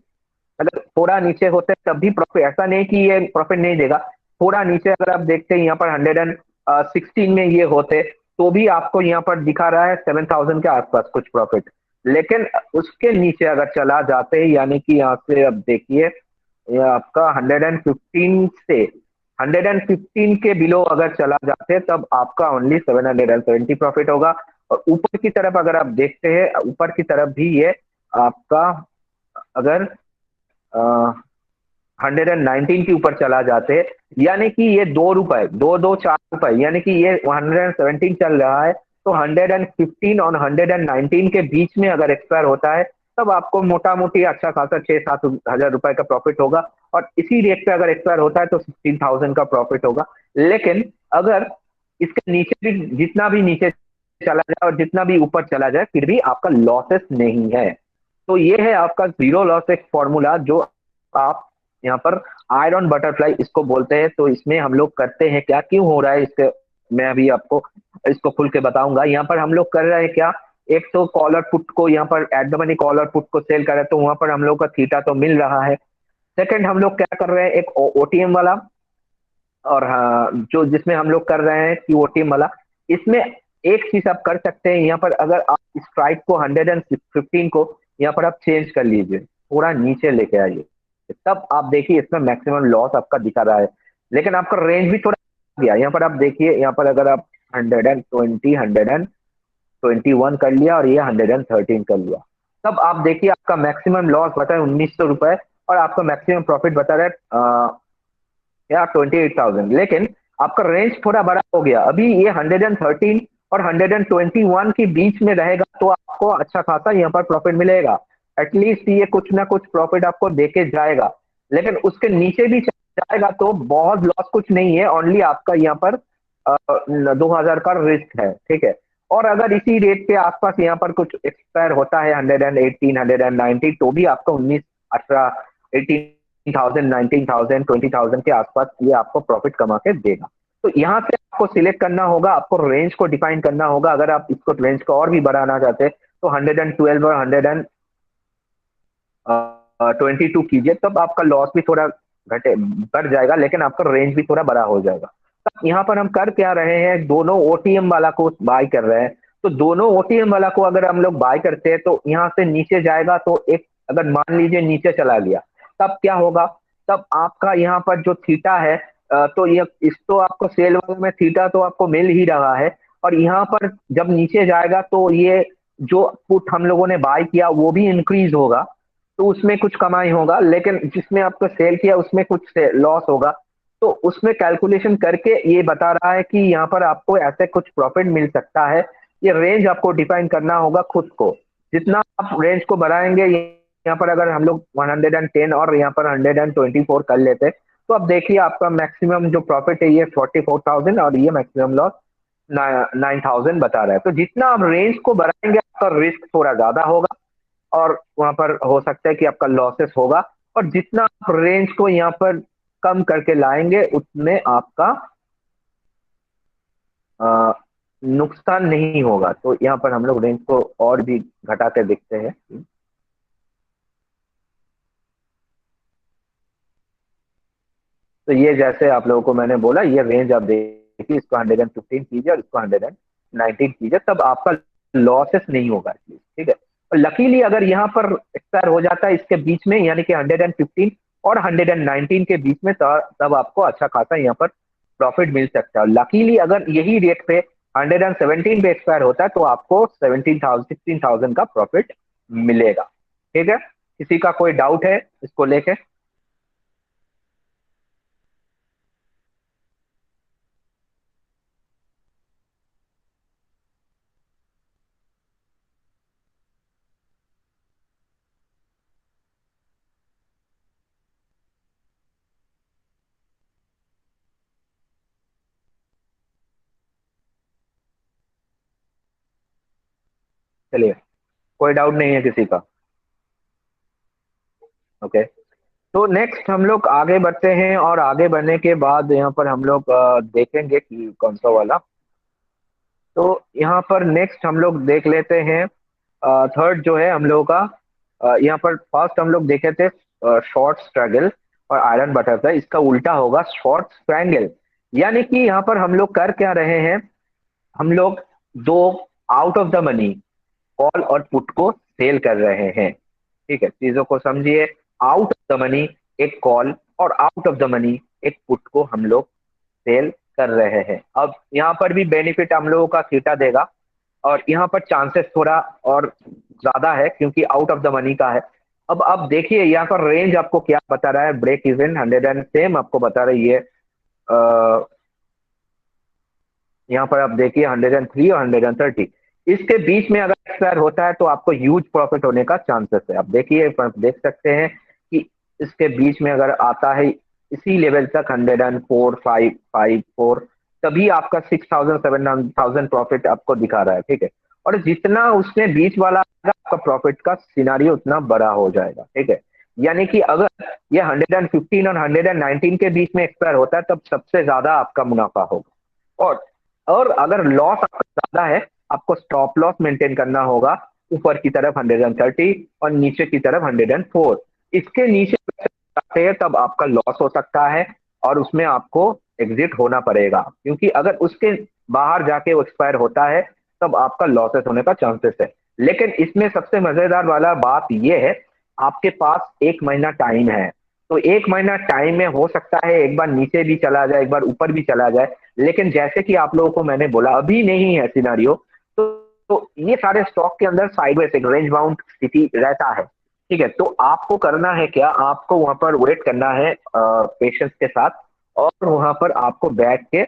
अगर थोड़ा नीचे होते तब भी प्रॉफिट, ऐसा नहीं कि ये प्रॉफिट नहीं देगा। थोड़ा नीचे अगर आप देखते हैं, यहाँ पर 116 में ये होते, तो भी आपको यहाँ पर दिखा रहा है 7,000 के आसपास कुछ प्रॉफिट। लेकिन उसके नीचे अगर चला जाते हैं, यानी कि यहाँ से अब देखिए, ये आपका 115 से 115 के बिलो अगर चला जाते तब आपका ओनली 770 प्रॉफिट होगा। और ऊपर की तरफ अगर आप देखते हैं, ऊपर की तरफ भी ये आपका अगर 119 के ऊपर चला जाते, यानी कि ये 2 रुपए, 2 2 4 रुपए, यानी कि ये 117 चल रहा है, तो 115 और 119 के बीच में अगर एक्सपायर होता है, तब आपको मोटा मोटी अच्छा खासा 6-7 हजार रुपए का प्रॉफिट होगा। और इसी रेट पे अगर एक्सपायर होता है तो 16,000 का प्रॉफिट होगा। लेकिन अगर इसके नीचे भी, जितना भी नीचे चला जाए और जितना भी ऊपर चला जाए, फिर भी आपका लॉसेस नहीं है। तो ये है आपका जीरो लॉस एक फॉर्मूला, जो आप यहाँ पर आयरन बटरफ्लाई इसको बोलते हैं। तो इसमें हम लोग करते हैं क्या, क्यों हो रहा है इसके, मैं अभी आपको इसको खुल के बताऊंगा। यहाँ पर हम लोग कर रहे हैं क्या, एक तो कॉलर पुट को यहाँ पर at the money collar put को सेल कर रहे हैं, तो वहां पर हम लोग का थीटा तो मिल रहा है। सेकंड हम लोग क्या कर रहे हैं, एक ओटीएम वाला, और हाँ, जो जिसमें हम लोग कर रहे हैं कि ओटीएम वाला, इसमें एक चीज आप कर सकते हैं, यहाँ पर अगर आप स्ट्राइक को 115 को यहाँ पर आप चेंज कर लीजिए, थोड़ा नीचे लेके आइए, तब आप देखिए इसमें मैक्सिमम लॉस आपका दिखा रहा है। लेकिन आपका रेंज भी थोड़ा गया, यहाँ पर आप देखिए, यहाँ पर अगर आप 120 121 कर लिया और ये 113 कर लिया, तब आप देखिए आपका मैक्सिमम लॉस बता है 1,900 रुपए, और आपका मैक्सिमम प्रॉफिट बता रहा है या 28,000। लेकिन आपका रेंज थोड़ा बड़ा हो गया, अभी ये 113 और 121 के बीच में रहेगा, तो आपको अच्छा खासा यहाँ पर प्रॉफिट मिलेगा। एटलीस्ट ये कुछ ना कुछ प्रॉफिट आपको देके जाएगा। लेकिन उसके नीचे भी जाएगा तो बहुत लॉस कुछ नहीं है, ओनली आपका यहाँ पर 2,000 का रिस्क है, ठीक है। और अगर इसी रेट के आसपास यहाँ पर कुछ एक्सपायर होता है 118 190, तो भी आपका 19 18 18,000 19,000 20,000 के आसपास ये आपको प्रॉफिट कमा के देगा। तो यहाँ से आपको सिलेक्ट करना होगा, आपको रेंज को डिफाइन करना होगा। अगर आप इसको रेंज को और भी बढ़ाना चाहते हैं तो 112 और 22 कीजिए, तब आपका लॉस भी थोड़ा घटे बढ़ जाएगा, लेकिन आपका रेंज भी थोड़ा बड़ा हो जाएगा। तब यहाँ पर हम कर क्या रहे हैं, दोनों ओटीएम वाला को बाय कर रहे हैं। तो दोनों ओटीएम वाला को अगर हम लोग बाय करते हैं तो यहाँ से नीचे जाएगा, तो एक अगर मान लीजिए नीचे चला गया, तब क्या होगा, तब आपका यहाँ पर जो थीटा है, तो ये इस तो आपको सेल वाले में थीटा तो आपको मिल ही रहा है, और यहाँ पर जब नीचे जाएगा तो ये जो पुट हम लोगों ने बाय किया वो भी इंक्रीज होगा, तो उसमें कुछ कमाई होगा, लेकिन जिसमें आपको सेल किया उसमें कुछ लॉस होगा। तो उसमें कैलकुलेशन करके ये बता रहा है कि यहाँ पर आपको ऐसे कुछ प्रॉफिट मिल सकता है। ये रेंज आपको डिफाइन करना होगा खुद को, जितना आप रेंज को बढ़ाएंगे। यहाँ पर अगर हम लोग 110 और यहाँ पर 124 कर लेते, तो अब देखिए आपका मैक्सिमम जो प्रॉफिट है ये 44,000 और ये मैक्सिमम लॉस 9,000 बता रहा है। तो जितना आप रेंज को बढ़ाएंगे आपका रिस्क थोड़ा ज्यादा होगा, और वहां पर हो सकता है कि आपका लॉसेस होगा, और जितना आप रेंज को यहाँ पर कम करके लाएंगे उतने आपका अ, नुकसान नहीं होगा। तो यहाँ पर हम लोग रेंज को और भी घटा के देखते हैं। तो ये जैसे आप लोगों को मैंने बोला, ये रेंज आप देखिए, इसको 115 कीजिए और इसको 119 कीजिए, तब आपका लॉसेस नहीं होगा एटलीस्ट, ठीक है। और लकीली अगर यहाँ पर एक्सपायर हो जाता है इसके बीच में, यानी कि 115 और 119 के बीच में, तब आपको अच्छा खासा यहाँ पर प्रॉफिट मिल सकता है। लकीली अगर यही रेट पे 117 पे एक्सपायर होता है तो आपको 16,000 का प्रॉफिट मिलेगा, ठीक है। किसी का कोई डाउट है इसको लेके? चलिए, कोई डाउट नहीं है किसी का? ओके। तो नेक्स्ट हम लोग आगे बढ़ते हैं, और आगे बढ़ने के बाद यहाँ पर हम लोग देखेंगे कि कौन सा वाला। तो यहाँ पर नेक्स्ट हम लोग देख लेते हैं थर्ड जो है हम लोगों का। यहाँ पर फर्स्ट हम लोग देखे थे शॉर्ट स्ट्रगल और आयरन बटरफ्लाई, इसका उल्टा होगा शॉर्ट स्ट्रैंगल। यानी कि यहाँ पर हम लोग कर क्या रहे हैं, हम लोग दो out of the money call और पुट को सेल कर रहे हैं, ठीक है। चीजों को समझिए, आउट ऑफ द मनी एक कॉल और आउट ऑफ द मनी एक पुट को हम लोग सेल कर रहे हैं। अब यहाँ पर भी बेनिफिट हम लोगों का थीटा देगा, और यहाँ पर चांसेस थोड़ा और ज्यादा है क्योंकि आउट ऑफ द मनी का है। अब देखिए यहाँ पर रेंज आपको क्या बता रहा है, ब्रेक इवन 100 सेम आपको बता रही है। यहाँ पर आप देखिए 103 और 130, इसके बीच में अगर एक्सपायर होता है तो आपको ह्यूज प्रॉफिट होने का चांसेस है। आप देखिए, आप देख सकते हैं कि इसके बीच में अगर आता है इसी लेवल तक 104,554, तभी आपका 6,000 7,000 प्रॉफिट आपको दिखा रहा है, ठीक है। और जितना उसने बीच वाला आएगा, आपका प्रॉफिट का सिनारियो उतना बड़ा हो जाएगा, ठीक है। यानी कि अगर ये 115 और 119 के बीच में एक्सपायर होता है तब सबसे ज्यादा आपका मुनाफा होगा। और अगर लॉस आपका ज्यादा है, आपको स्टॉप लॉस मेंटेन करना होगा, ऊपर की तरफ 130 और नीचे की तरफ 104। इसके नीचे जाते हैं तब आपका लॉस हो सकता है, और उसमें आपको एग्जिट होना पड़ेगा, क्योंकि अगर उसके बाहर जाके वो एक्सपायर होता है तब आपका लॉसेस होने का चांसेस है। लेकिन इसमें सबसे मजेदार वाला बात यह है, आपके पास 1 महीना टाइम है। तो 1 महीना टाइम में हो सकता है एक बार नीचे भी चला जाए, एक बार ऊपर भी चला जाए, लेकिन जैसे कि आप लोगों को मैंने बोला अभी नहीं है सिनारियो। तो ये सारे स्टॉक के अंदर साइडवेज एक रेंज बाउंड स्थिति रहता है, ठीक है। तो आपको करना है क्या, आपको वहां पर वेट करना है पेशेंस के साथ, और वहां पर आपको बैठ के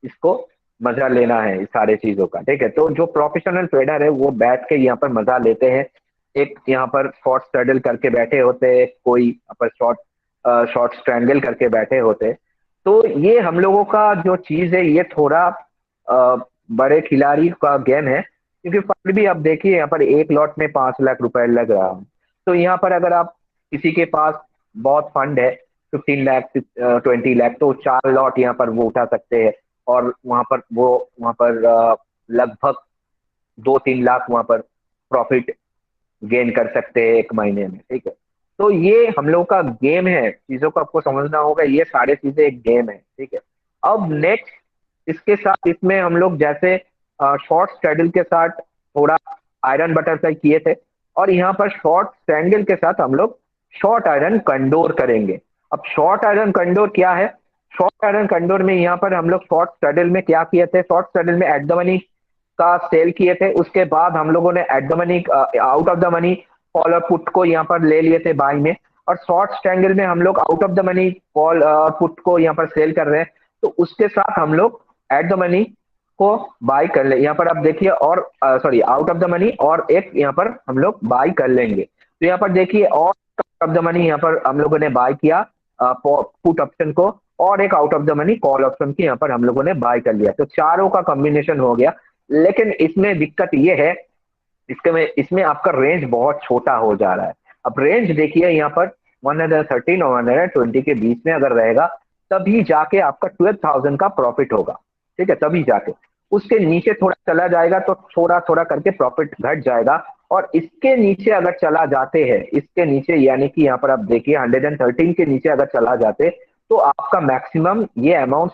इसको मजा लेना है इस सारे चीजों का, ठीक है। तो जो प्रोफेशनल ट्रेडर है वो बैठ के यहाँ पर मजा लेते हैं। एक यहाँ पर शॉर्ट स्ट्रैडल करके बैठे होते, कोई यहाँ पर शॉर्ट शॉर्ट स्ट्रैंगल करके बैठे होते। तो ये हम लोगों का जो चीज है ये थोड़ा बड़े खिलाड़ी का गेम है, क्योंकि फंड भी आप देखिए यहाँ पर एक लॉट में 5 लाख रुपए लग रहा है। तो यहाँ पर अगर आप किसी के पास बहुत फंड है, 15 लाख 20 लाख, तो 4 लॉट यहाँ पर वो उठा सकते हैं, और वहां पर लगभग 2-3 लाख वहां पर प्रॉफिट गेन कर सकते हैं एक महीने में, ठीक है। तो ये हम लोग का गेम है, चीजों को आपको समझना होगा, ये सारी चीजें एक गेम है, ठीक है। अब नेक्स्ट इसके साथ इसमें हम लोग जैसे शॉर्ट स्ट्रैडल के साथ थोड़ा आयरन बटरफ्लाई किए थे, और यहाँ पर शॉर्ट ट्रायंगल के साथ हम लोग शॉर्ट आयरन कंडोर करेंगे। अब शॉर्ट आयरन कंडोर क्या है? शॉर्ट आयरन कंडोर में यहाँ पर हम लोग शॉर्ट स्ट्रैडल में क्या किए थे, शॉर्ट स्ट्रैडल में एट द मनी का सेल किए थे, उसके बाद हम लोगों ने eight the money out of the money call और पुट को यहाँ पर ले लिए थे बाई में, और शॉर्ट स्ट्रैंगल में हम लोग out of the money call और पुट को यहाँ पर सेल कर रहे हैं। तो उसके साथ हम लोग एट द मनी को बाई कर ले, यहाँ पर आप देखिए, और sorry out of the money और एक यहाँ पर हम लोग बाई कर लेंगे। तो यहाँ पर देखिए, और आउट ऑफ द मनी यहाँ पर हम लोगों ने बाय किया पुट ऑप्शन को, और एक out of the money call option की यहाँ पर हम लोगों ने बाय कर लिया। तो चारों का कॉम्बिनेशन हो गया। लेकिन इसमें दिक्कत ये है, इसमें आपका रेंज बहुत छोटा हो जा रहा है। अब रेंज देखिए यहाँ पर 113 और 120 के बीच में अगर रहेगा, तभी जाके आपका 12,000 का प्रॉफिट होगा, ठीक है, तभी जाके। उसके नीचे थोड़ा चला जाएगा तो थोड़ा थोड़ा करके प्रॉफिट घट जाएगा, और इसके नीचे अगर चला जाते हैं, इसके नीचे यानी कि यहाँ पर आप देखिए 113 के नीचे अगर चला जाते, तो आपका मैक्सिमम ये अमाउंट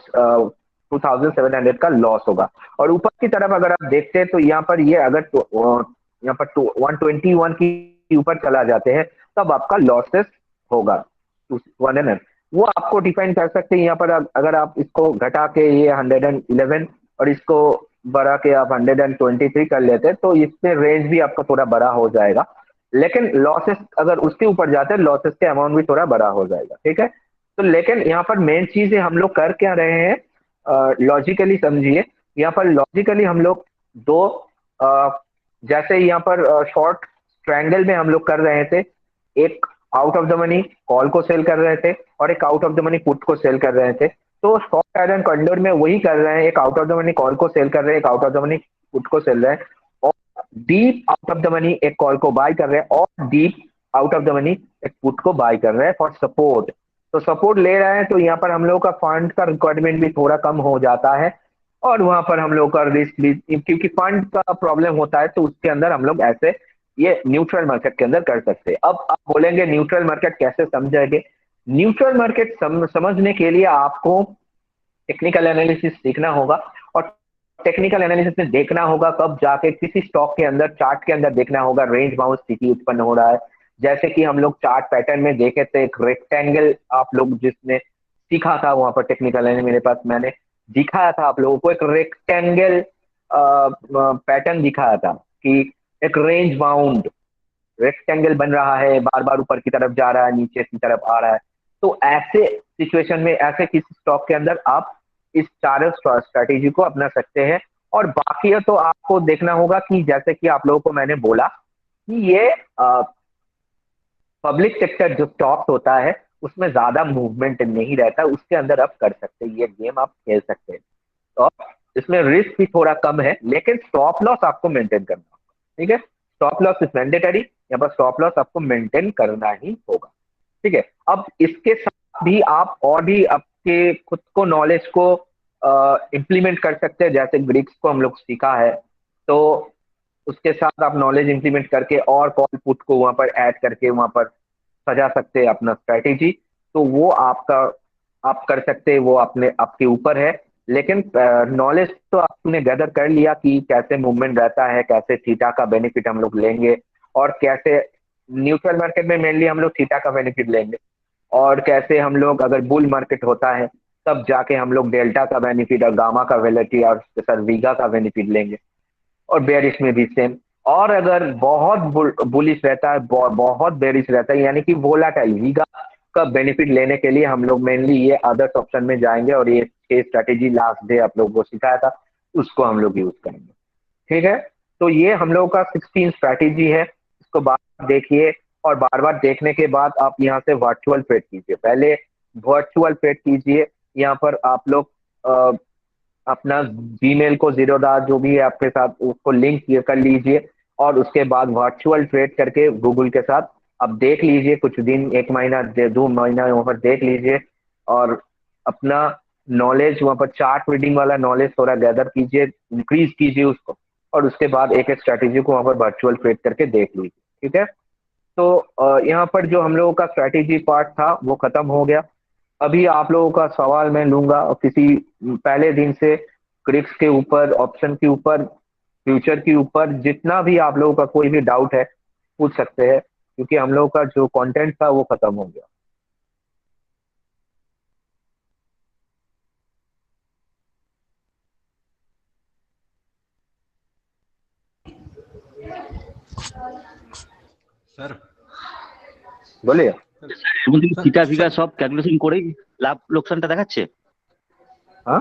2,700 का लॉस होगा। और ऊपर की तरफ अगर आप देखते हैं तो यहाँ पर ये अगर यहाँ पर 121 की ऊपर चला जाते हैं, तब आपका लॉसेस होगा 1 वो आपको डिफाइन कर सकते हैं। यहाँ पर अगर आप इसको घटा के ये 111 और इसको बढ़ा के आप 123 कर लेते हैं, तो इसमें रेंज भी आपका थोड़ा बड़ा हो जाएगा। लेकिन लॉसेस अगर उसके ऊपर जाते हैं, लॉसेस के अमाउंट भी थोड़ा बड़ा हो जाएगा, ठीक है। तो लेकिन यहाँ पर मेन चीज है, हम लोग कर क्या रहे हैं, लॉजिकली समझिए। यहाँ पर लॉजिकली हम लोग दो जैसे यहाँ पर शॉर्ट ट्रायंगल में हम लोग कर रहे थे, एक out of the money call को सेल कर रहे थे और एक out of the money put को सेल कर रहे थे। तो शॉर्ट आयरन कंडोर में वही कर रहे हैं, एक out of the money call को सेल कर रहे हैं, एक out of the money put को सेल रहे हैं, और deep out of the money एक कॉल को बाय कर रहे हैं, और deep out of the money एक पुट को बाय कर रहे हैं फॉर सपोर्ट। तो सपोर्ट ले रहे हैं, तो यहाँ पर हम लोग का फंड का रिक्वायरमेंट भी थोड़ा कम हो जाता है, और वहां पर हम लोग का रिस्क भी, क्योंकि फंड का प्रॉब्लम होता है, तो उसके अंदर हम लोग ऐसे ये न्यूट्रल मार्केट के अंदर कर सकते हैं। अब आप बोलेंगे न्यूट्रल मार्केट कैसे समझेंगे? न्यूट्रल मार्केट समझने के लिए आपको टेक्निकल एनालिसिस सीखना होगा, और टेक्निकल एनालिसिस में देखना होगा कब जाके किसी स्टॉक के अंदर चार्ट के अंदर देखना होगा रेंज बाउंड स्थिति उत्पन्न हो रहा है। जैसे कि हम लोग चार्ट पैटर्न में देखे थे, एक रेक्टेंगल आप लोग जिसने सीखा था वहां पर टेक्निकल एनालिसिस मेरे पास, मैंने दिखाया था आप लोगों को, एक रेक्टेंगल पैटर्न दिखाया था कि एक रेंज बाउंड रेक्टेंगल बन रहा है, बार बार ऊपर की तरफ जा रहा है, नीचे की तरफ आ रहा है। तो ऐसे सिचुएशन में ऐसे किसी स्टॉक के अंदर आप इस चारों स्ट्रैटेजी को अपना सकते हैं। और बाकी है तो आपको देखना होगा कि जैसे कि आप लोगों को मैंने बोला कि ये पब्लिक सेक्टर जो स्टॉक होता है उसमें ज्यादा मूवमेंट नहीं रहता, उसके अंदर आप कर सकते हैं, ये गेम आप खेल सकते हैं। तो इसमें रिस्क भी थोड़ा कम है, लेकिन स्टॉप लॉस आपको मेंटेन करना होगा, ठीक है। स्टॉप लॉस इज मैंडेटरी, यहाँ पर स्टॉप लॉस आपको मेंटेन करना ही होगा, ठीक है। अब इसके साथ भी आप और भी आपके खुद को नॉलेज को इम्प्लीमेंट कर सकते हैं, जैसे ब्रिक्स को हम लोग सीखा है, तो उसके साथ आप नॉलेज इंप्लीमेंट करके और कॉल पुट को वहां पर ऐड करके वहां पर सजा सकते हैं अपना स्ट्रैटेजी। तो वो आपका आप कर सकते हैं, वो अपने आपके ऊपर है। लेकिन नॉलेज तो आपने गैदर कर लिया कि कैसे मूवमेंट रहता है, कैसे थीटा का बेनिफिट हम लोग लेंगे, और कैसे न्यूट्रल मार्केट में मेनली हम लोग थीटा का बेनिफिट लेंगे, और कैसे हम लोग अगर बुल मार्केट होता है तब जाके हम लोग डेल्टा का बेनिफिट और गामा का वेलेटी और सर वीगा का बेनिफिट लेंगे, और बेरिश में भी सेम। और अगर बहुत बुलिश रहता है, बहुत बेरिश रहता है, यानी कि वोलाटाइल वीगा का बेनिफिट लेने के लिए हम लोग मेनली ये अदर्स ऑप्शन में जाएंगे, और ये स्ट्रैटेजी लास्ट डे आप लोगों को सिखाया था उसको हम लोग यूज करेंगे, ठीक है। तो ये हम लोगों का 16 स्ट्रैटेजी है, इसको बार बार देखिए, और बार बार देखने के बाद आप यहाँ से वर्चुअल ट्रेड कीजिए, पहले वर्चुअल ट्रेड कीजिए। यहाँ पर आप लोग अपना जीमेल को जीरोधा जो भी है आपके साथ उसको लिंक कर लीजिए, और उसके बाद वर्चुअल ट्रेड करके गूगल के साथ अब देख लीजिए, कुछ दिन, एक महीना 2 महीना वहां पर देख लीजिए, और अपना नॉलेज वहां पर चार्ट रीडिंग वाला नॉलेज थोड़ा गैदर कीजिए, इंक्रीज कीजिए उसको, और उसके बाद एक एक स्ट्रैटेजी को वहां पर वर्चुअल ट्रेड करके देख लीजिए। ठीक है, तो यहाँ पर जो हम लोगों का स्ट्रैटेजी पार्ट था वो खत्म हो गया। अभी आप लोगों का सवाल मैं लूंगा किसी पहले दिन से, क्रिप्स के ऊपर, ऑप्शन के ऊपर, फ्यूचर के ऊपर, जितना भी आप लोगों का कोई भी डाउट है पूछ सकते हैं, क्योंकि हम लोगों का जो कंटेंट था वो खत्म हो गया। স্যার बोलिए। এবং কিন্তু স্যার থিটা ফিটা স্যার সব ক্যালকুলেশন করেই লাভ লোকসানটা দেখাচ্ছে। हाँ,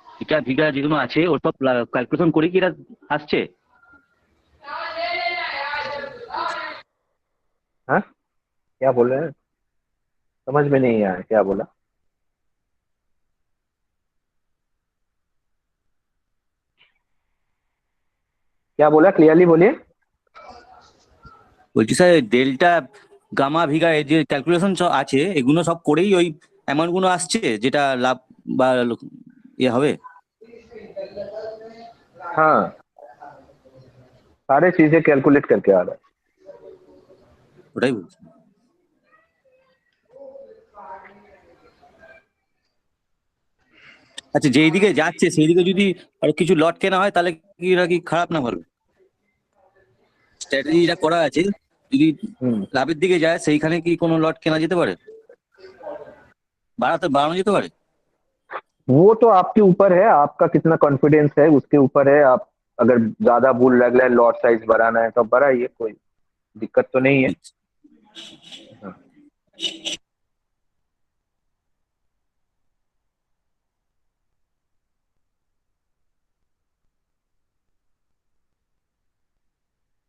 থিটা ফিটা যেগুলো আছে ওর সব ক্যালকুলেশন করেই কি এটা আসছে? हाँ, क्या बोल रहे हैं, समझ में नहीं आया क्या बोला। क्या बोला, क्लियरली बोलिए। বলছি স্যার ডেল্টা গামা ভিগা এই যে ক্যালকুলেশন সব আছে এগুলো সব করেই ওই অ্যামাউন্ট গুলো আসছে যেটা লাভ বা ইয়ে হবে। हाँ, सारे चीजें कैलकुलेट करके आ रहा है। ওটাই বলছি। আচ্ছা যেই দিকে যাচ্ছে সেই দিকে যদি আর কিছু লট কেনা হয় তাহলে কি এটা কি খারাপ না ভালো? স্ট্র্যাটেজিটা করা আছে, যদি हम्म, লাভের দিকে যায় সেইখানে কি কোনো লট কেনা যেতে পারে, বাড়ানো যেতে পারে? वो तो आपके ऊपर है, आपका कितना कॉन्फिडेंस है उसके ऊपर है। आप अगर ज्यादा बुल लग रहा है, लॉट साइज बढ़ाना है तो बढ़ाइए, कोई दिक्कत तो नहीं है। हाँ।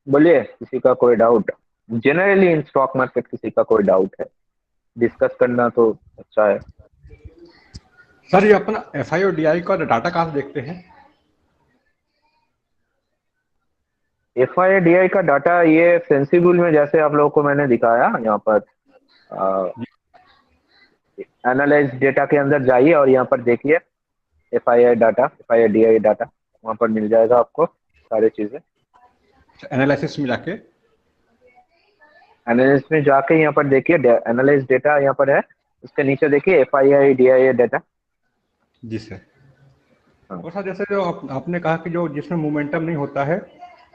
बोलिए, किसी का कोई doubt, generally in stock market किसी का कोई डाउट है, डिस्कस करना तो अच्छा है। सर ये अपना एफआई और डीआई का डाटा कहाँ से देखते हैं? एफ आई डी आई का डाटा ये सेंसिबल में, जैसे आप लोगों को मैंने दिखाया यहाँ पर, एनालाइज डेटा के अंदर जाइए और यहाँ पर देखिए F I I data, F I I D I data, वहाँ पर मिल जाएगा आपको सारी चीजें। एनालिसिस में जाके एनालिसिस में जाके यहाँ पर देखिए एनालाइज डेटा यहाँ पर है, उसके नीचे देखिए F I I D I data. जी सर। हाँ। और सर जैसे जो आपने कहा कि जो जिसमें मोमेंटम नहीं होता है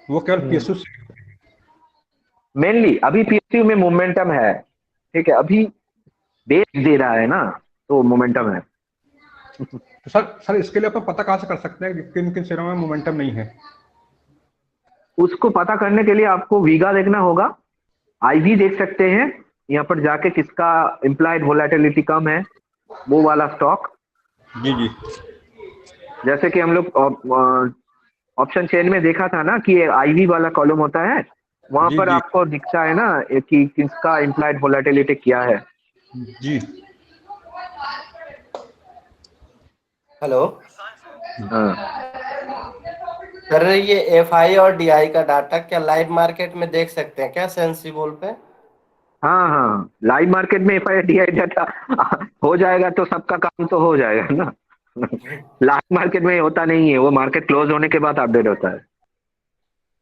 वो केवल पीएसयू से, मेनली अभी पीएसयू में मोमेंटम है, ठीक है, अभी बेस दे रहा है ना, तो मोमेंटम है। तो सर इसके लिए अपन पता कहाँ से कर सकते हैं कि किन किन शेयरों में मोमेंटम नहीं है? उसको पता करने के लिए आपको वीगा देखना होगा, आईवी देख सकते हैं, यहाँ पर जाके किसका इम्प्लाइड वोलेटिलिटी कम है, वो वाला स्टॉक। जी जी। जैसे कि हम लोग ऑप्शन चेन में देखा था ना कि आईवी वाला कॉलम होता है, वहां जी पर जी आपको दिखता है ना कि किसका इम्प्लाइड वोलेटिलिटी क्या है। जी। हेलो हाँ, सर, ये एफआई और डीआई का डाटा क्या लाइव मार्केट में देख सकते हैं क्या, सेंसिबल पे? हाँ, हाँ, लाइव मार्केट में F I D I data हो जाएगा तो सबका काम तो हो जाएगा ना। लाइव मार्केट में होता नहीं है, वो मार्केट क्लोज होने के बाद अपडेट होता है।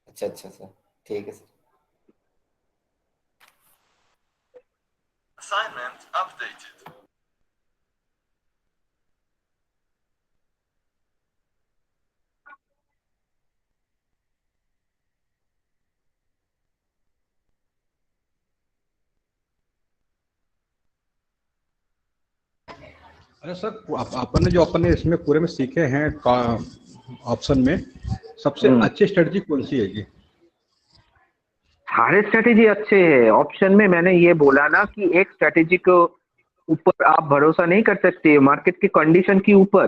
अच्छा अच्छा सर, ठीक है सर। Assignment updated. अरे सर अपन ने जो अपन ने इसमें पूरे में सीखे हैं ऑप्शन में सबसे अच्छी स्ट्रेटजी कौन सी है ये? सारे स्ट्रेटेजी अच्छे हैं। ऑप्शन में मैंने ये बोला ना कि एक स्ट्रेटेजी को ऊपर आप भरोसा नहीं कर सकते, मार्केट की कंडीशन के ऊपर,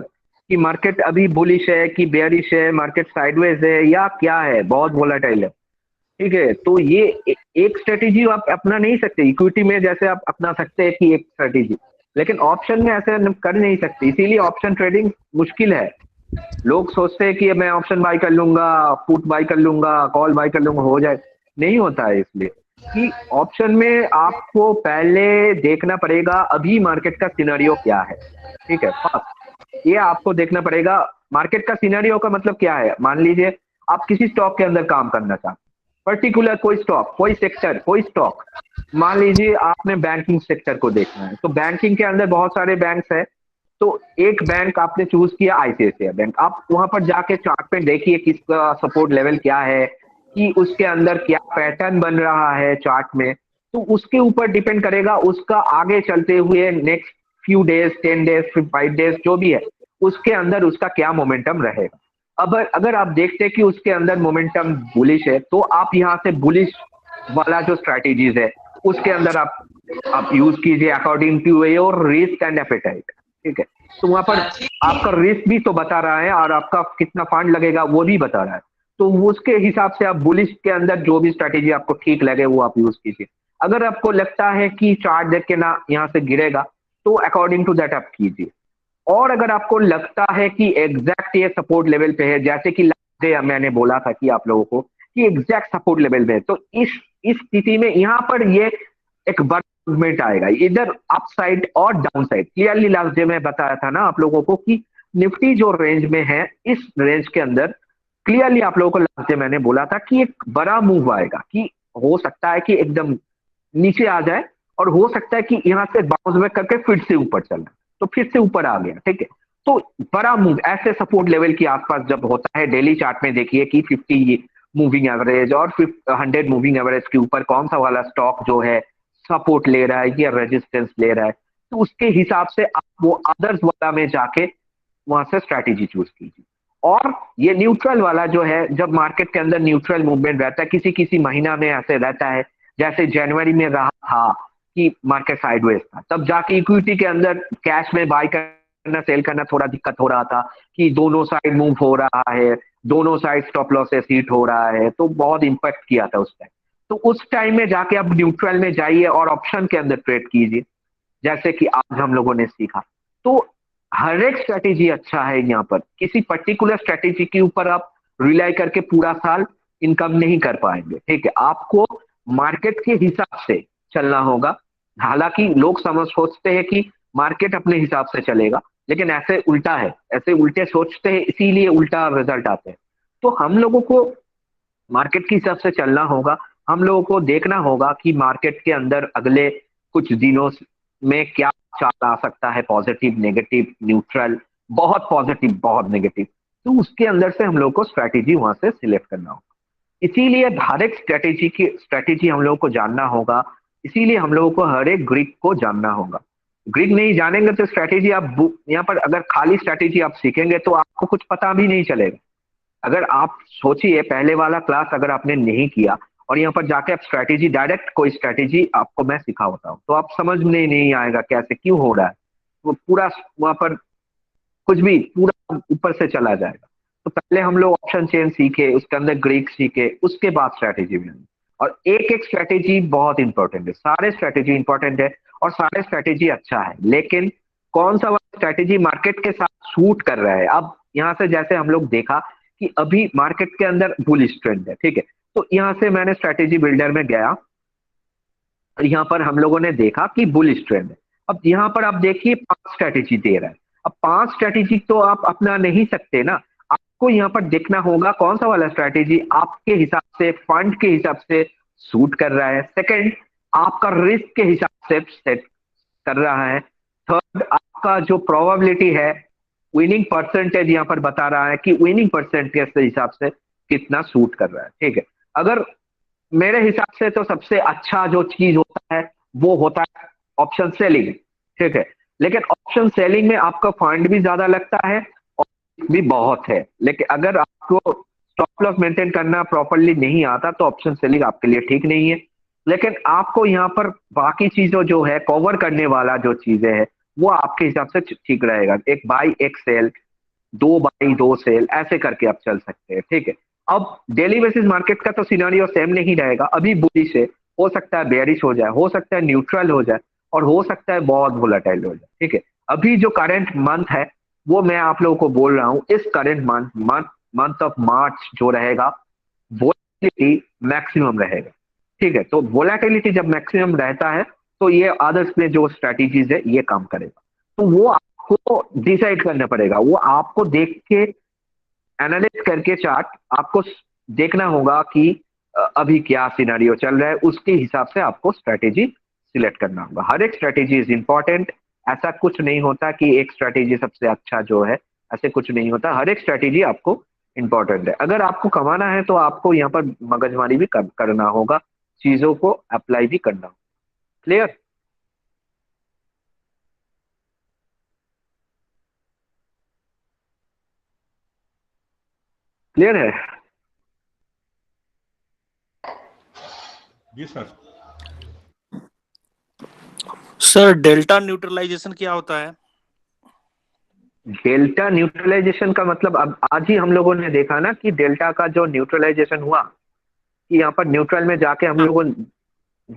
कि मार्केट अभी बुलिश है कि बेयरिश है, मार्केट साइडवेज है या क्या है, बहुत वोलेटाइल है, ठीक है। तो ये एक स्ट्रेटेजी आप अपना नहीं सकते। इक्विटी में जैसे आप अपना सकते हैं कि एक स्ट्रेटेजी, लेकिन ऑप्शन में ऐसे कर नहीं सकते, इसीलिए ऑप्शन ट्रेडिंग मुश्किल है। लोग सोचते हैं कि मैं ऑप्शन बाय कर लूंगा, पुट बाय कर लूंगा, कॉल बाय कर लूंगा, हो जाए, नहीं होता है। इसलिए कि ऑप्शन में आपको पहले देखना पड़ेगा अभी मार्केट का सिनेरियो क्या है, ठीक है। फर्स्ट ये आपको देखना पड़ेगा मार्केट का सिनेरियो का मतलब क्या है, मान लीजिए आप किसी स्टॉक के अंदर काम करना चाहते हैं, पर्टिकुलर कोई स्टॉक, कोई सेक्टर, कोई स्टॉक। मान लीजिए आपने बैंकिंग सेक्टर को देखना है, तो बैंकिंग के अंदर बहुत सारे बैंक्स है, तो एक बैंक आपने चूज किया आईसीआईसीआई बैंक। आप वहां पर जाके चार्ट पे देखिए किसका सपोर्ट लेवल क्या है, कि उसके अंदर क्या पैटर्न बन रहा है चार्ट में, तो उसके ऊपर डिपेंड करेगा उसका आगे चलते हुए next few days, 10 days, 5 days जो भी है, उसके अंदर उसका क्या मोमेंटम रहेगा। अब अगर आप देखते हैं कि उसके अंदर मोमेंटम बुलिश है, तो आप यहाँ से बुलिश वाला जो स्ट्रैटेजीज है उसके अंदर आप यूज कीजिए according to your risk and appetite. ठीक है, तो वहां पर आपका रिस्क भी तो बता रहा है और आपका कितना फंड लगेगा वो भी बता रहा है, तो उसके हिसाब से आप बुलिश के अंदर जो भी स्ट्रैटेजी आपको ठीक लगे वो आप यूज कीजिए। अगर आपको लगता है कि चार्ट देख के ना यहाँ से गिरेगा, तो अकॉर्डिंग टू दैट आप कीजिए। और अगर आपको लगता है कि एग्जैक्ट ये सपोर्ट लेवल पे है, जैसे कि लास्ट डे मैंने बोला था कि आप लोगों को कि एग्जैक्ट सपोर्ट लेवल पे है, तो इस स्थिति में यहाँ पर ये एक बड़ा मूवमेंट आएगा, इधर अप साइड और down side. Clearly last day में बताया था ना आप लोगों को कि निफ्टी जो रेंज में है, इस रेंज के अंदर क्लियरली आप लोगों को लास्ट डे मैंने बोला था कि एक बड़ा मूव आएगा, कि हो सकता है कि एकदम नीचे आ जाए और हो सकता है कि यहाँ से बाउंस बैक करके फिर से ऊपर चलना, तो फिर से ऊपर आ गया। ठीक है, तो बड़ा मूव ऐसे सपोर्ट लेवल के आसपास जब होता है, डेली चार्ट में देखिए कि 50 मूविंग एवरेज और 100 मूविंग एवरेज के ऊपर कौन सा वाला स्टॉक जो है सपोर्ट ले रहा है या रेजिस्टेंस ले रहा है, तो उसके हिसाब से आप वो अदर्स वाला में जाके वहां से स्ट्रैटेजी चूज कीजिए। और ये न्यूट्रल वाला जो है, जब मार्केट के अंदर न्यूट्रल मूवमेंट रहता है, किसी किसी महीना में ऐसे रहता है, जैसे जनवरी में रहा था कि मार्केट साइडवेज था, तब जाके इक्विटी के अंदर कैश में बाय करना सेल करना थोड़ा दिक्कत हो रहा था, कि दोनों साइड मूव हो रहा है, दोनों साइड स्टॉप लॉसेस हिट हो रहा है, तो बहुत इंपैक्ट किया था उस टाइम। तो उस टाइम में जाके आप न्यूट्रल में जाइए और ऑप्शन के अंदर ट्रेड कीजिए, जैसे कि आज हम लोगों ने सीखा। तो हर एक स्ट्रेटेजी अच्छा है, यहाँ पर किसी पर्टिकुलर स्ट्रेटेजी के ऊपर आप रिलाई करके पूरा साल इनकम नहीं कर पाएंगे। ठीक है, आपको मार्केट के हिसाब से चलना होगा। हालांकि लोग सोचते हैं कि मार्केट अपने हिसाब से चलेगा, लेकिन ऐसे उल्टा है, ऐसे उल्टे सोचते हैं, इसीलिए उल्टा रिजल्ट आते हैं। तो हम लोगों को मार्केट के हिसाब से चलना होगा, हम लोगों को देखना होगा कि मार्केट के अंदर अगले कुछ दिनों में क्या चाल आ सकता है, पॉजिटिव, नेगेटिव, न्यूट्रल, बहुत पॉजिटिव, बहुत नेगेटिव, तो उसके अंदर से हम लोग को स्ट्रैटेजी वहां से सिलेक्ट करना होगा। इसीलिए हर एक स्ट्रैटेजी हम लोगों को जानना होगा, इसीलिए हम लोगों को हर एक ग्रीक को जानना होगा। ग्रीक नहीं जानेंगे तो स्ट्रैटेजी आप यहाँ पर अगर खाली स्ट्रैटेजी आप सीखेंगे तो आपको कुछ पता भी नहीं चलेगा। अगर आप सोचिए पहले वाला क्लास अगर आपने नहीं किया और यहाँ पर जाके आप स्ट्रैटेजी डायरेक्ट कोई स्ट्रैटेजी आपको मैं सिखा होता हूँ, तो आप समझ में नहीं आएगा कैसे क्यों हो रहा है, वो पूरा वहां पर कुछ भी पूरा ऊपर से चला जाएगा। तो पहले हम लोग ऑप्शन चेन सीखे, उसके अंदर ग्रीक सीखे, उसके बाद स्ट्रैटेजी में। और एक एक स्ट्रैटेजी बहुत इंपॉर्टेंट है, सारे स्ट्रैटेजी इंपॉर्टेंट है और सारे स्ट्रैटेजी अच्छा है, लेकिन कौन सा वाला स्ट्रैटेजी मार्केट के साथ सूट कर रहा है। अब यहाँ से जैसे हम लोग देखा कि अभी मार्केट के अंदर बुलिश ट्रेंड है, ठीक है, तो यहाँ से मैंने स्ट्रैटेजी बिल्डर में गया और यहाँ पर हम लोगों ने देखा कि बुलिश ट्रेंड है। अब यहाँ पर आप देखिए 5 स्ट्रैटेजी दे रहा है। अब 5 स्ट्रैटेजी तो आप अपना नहीं सकते ना, आपको यहाँ पर देखना होगा कौन सा वाला स्ट्रैटेजी आपके हिसाब से, फंड के हिसाब से सूट कर रहा है। सेकंड, आपका रिस्क के हिसाब से सेट कर रहा है। थर्ड, आपका जो प्रोबेबिलिटी है, विनिंग परसेंटेज यहाँ पर बता रहा है कि विनिंग परसेंटेज के हिसाब से कितना सूट कर रहा है। ठीक है, अगर मेरे हिसाब से तो सबसे अच्छा जो चीज होता है वो होता है ऑप्शन सेलिंग। ठीक है, लेकिन ऑप्शन सेलिंग में आपका फंड भी ज्यादा लगता है और भी बहुत है, लेकिन अगर आपको स्टॉप लॉस मेंटेन करना प्रॉपरली नहीं आता तो ऑप्शन सेलिंग आपके लिए ठीक नहीं है। लेकिन आपको यहाँ पर बाकी चीजों जो है कवर करने वाला जो चीजें है वो आपके हिसाब से ठीक रहेगा। एक बाई एक सेल, 2 बाई 2 सेल, ऐसे करके आप चल सकते हैं। ठीक है, अब डेली बेसिस मार्केट का तो सिनेरियो सेम नहीं रहेगा। अभी बुलिश है, हो सकता है बेयरिश हो जाए, हो सकता है न्यूट्रल हो जाए और हो सकता है बहुत वोलेटाइल हो जाए। ठीक है, अभी जो करंट मंथ है वो मैं आप लोगों को बोल रहा हूं, इस करंट मंथ ऑफ मार्च जो रहेगा वोलेटिलिटी मैक्सिमम रहेगा। ठीक है, तो वोलेटिलिटी जब मैक्सिमम रहता है तो ये अदर्स में जो स्ट्रेटेजीज है ये काम करेगा। तो वो आपको डिसाइड करना पड़ेगा, वो आपको देख के एनालिसिस करके चार्ट आपको देखना होगा कि अभी क्या सिनेरियो चल रहा है, उसके हिसाब से आपको स्ट्रेटेजी सिलेक्ट करना होगा। हर एक स्ट्रेटेजी इज इंपॉर्टेंट, ऐसा कुछ नहीं होता कि एक स्ट्रेटेजी सबसे अच्छा जो है, ऐसे कुछ नहीं होता, हर एक स्ट्रेटेजी आपको इंपॉर्टेंट है। अगर आपको कमाना है तो आपको यहाँ पर मगजमारी भी करना होगा, चीजों को अप्लाई भी करना होगा। क्लियर? क्लियर है? जी सर। सर डेल्टा न्यूट्रलाइजेशन क्या होता है? डेल्टा न्यूट्रलाइजेशन का मतलब अब आज ही हम लोगों ने देखा ना कि डेल्टा का जो न्यूट्रलाइजेशन हुआ, कि यहाँ पर न्यूट्रल में जाके हम हाँ, लोगों ने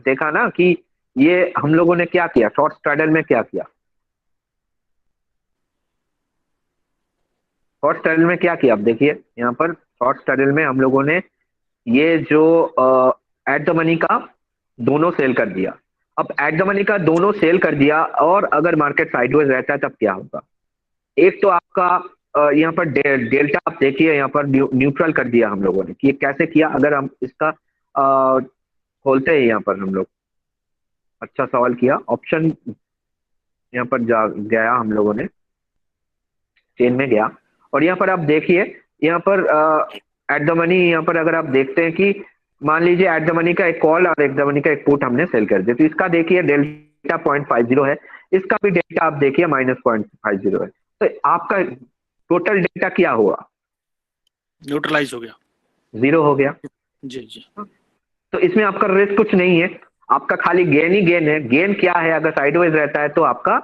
देखा ना कि ये हम लोगों ने क्या किया, शॉर्ट स्ट्रैडल में क्या किया, शॉर्ट स्ट्रैडल में क्या किया, अब देखिए यहाँ पर शॉर्ट स्ट्रैडल में हम लोगों ने ये जो एट द मनी का दोनों सेल कर दिया। अब एट द मनी का दोनों सेल कर दिया, और अगर मार्केट साइडवेज रहता है तब क्या होगा? एक तो आपका यहाँ पर डेल्टा आप देखिए, यहाँ पर न्यूट्रल कर दिया हम लोगों ने, कि ये कैसे किया, अगर हम इसका खोलते हैं यहाँ पर हम लोग, अच्छा सवाल किया, ऑप्शन यहाँ पर जा गया हम लोगों ने, चेन में गया, और यहाँ पर आप देखिए, यहाँ पर एट द मनी, यहाँ पर अगर आप देखते हैं कि मान लीजिए एट द मनी का एक कॉल और एट द मनी का एक पुट हमने सेल कर दिया, तो इसका देखिए डेल्टा 0.50 है, इसका भी डेल्टा आप देखिए -0.50 है, तो आपका टोटल डेल्टा क्या हुआ? न्यूट्रलाइज हो गया, 0 हो गया। जी जी। तो इसमें आपका रिस्क कुछ नहीं है, आपका खाली गेन ही गेन है। गेन क्या है? अगर साइडवेज रहता है तो आपका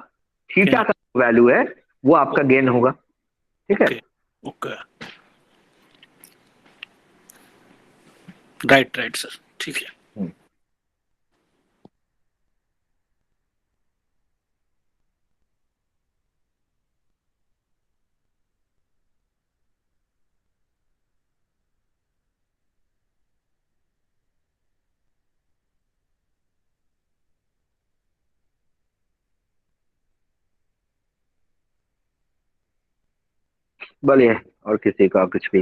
थीटा का वैल्यू है वो आपका गेन होगा। ठीक है, okay okay, right right sir, ठीक है। बोलिए, और किसी का कुछ भी।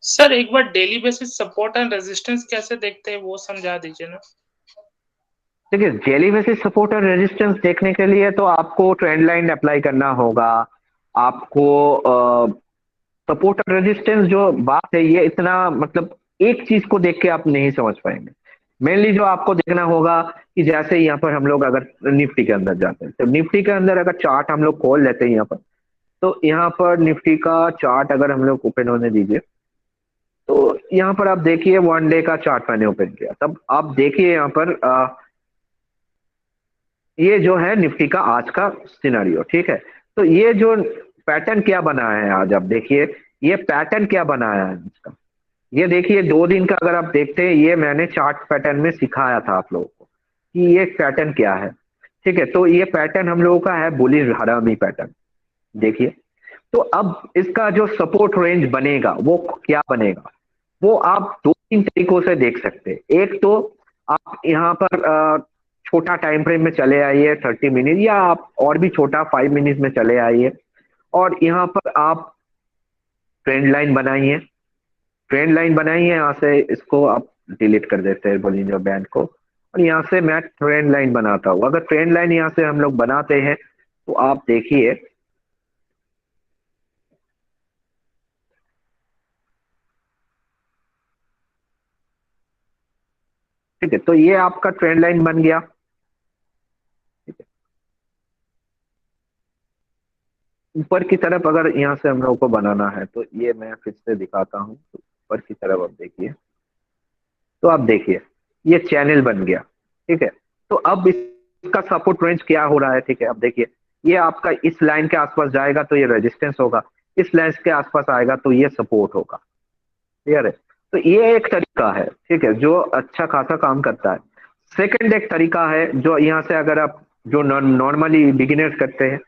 सर एक बार daily basis support and resistance कैसे देखते हैं वो समझा दीजिए ना। देखिए, डेली बेसिस सपोर्ट और रेजिस्टेंस देखने के लिए तो आपको ट्रेंड लाइन अप्लाई करना होगा। आपको सपोर्ट और रेजिस्टेंस जो बात है, ये इतना मतलब एक चीज को देख के आप नहीं समझ पाएंगे। मेनली जो आपको देखना होगा कि जैसे यहाँ पर हम लोग अगर निफ्टी के अंदर जाते हैं, तो निफ्टी के अंदर अगर चार्ट हम लोग खोल लेते हैं यहाँ पर, तो यहाँ पर निफ्टी का चार्ट अगर हम लोग ओपन होने दीजिए, तो यहाँ पर आप देखिए 1 डे का चार्ट मैंने ओपन किया, तब आप देखिए यहाँ पर ये जो है निफ्टी का आज का सिनेरियो। ठीक है, तो ये जो पैटर्न क्या बना है आज, आप देखिए ये पैटर्न क्या बनाया है इसका। ये देखिए 2 दिन का अगर आप देखते हैं, ये मैंने चार्ट पैटर्न में सिखाया था आप लोगों को कि ये पैटर्न क्या है। ठीक है, तो ये पैटर्न हम लोगों का है बुलिश हरामी पैटर्न। देखिए, तो अब इसका जो सपोर्ट रेंज बनेगा वो क्या बनेगा, वो आप 2-3 तरीकों से देख सकते हैं। एक तो आप यहाँ पर छोटा टाइम फ्रेम में चले आइए 30 मिनट, या आप और भी छोटा 5 मिनट में चले आइए, और यहाँ पर आप ट्रेंड लाइन बनाइए। ट्रेंड लाइन बनाइए, यहाँ से इसको आप डिलीट कर देते हैं बोलिंजर बैंड को, और यहाँ से मैं ट्रेंड लाइन बनाता हूँ। अगर ट्रेंड लाइन यहाँ से हम लोग बनाते हैं तो आप देखिए, ठीक है, तो ये आपका ट्रेंड लाइन बन गया। ऊपर की तरफ अगर यहाँ से हम लोग को बनाना है तो ये मैं फिर से दिखाता हूँ, तो ऊपर की तरफ आप देखिए, तो आप देखिए ये चैनल बन गया। ठीक है, तो अब इसका सपोर्ट रेंज क्या हो रहा है? ठीक है, अब देखिए ये आपका इस लाइन के आसपास जाएगा तो ये रेजिस्टेंस होगा, इस लाइन के आसपास आएगा तो ये सपोर्ट होगा। क्लियर है? तो ये एक तरीका है, ठीक है, जो अच्छा खासा काम करता है। सेकंड एक तरीका है जो यहाँ से अगर आप जो नॉर्मली बिगिनर्स करते हैं,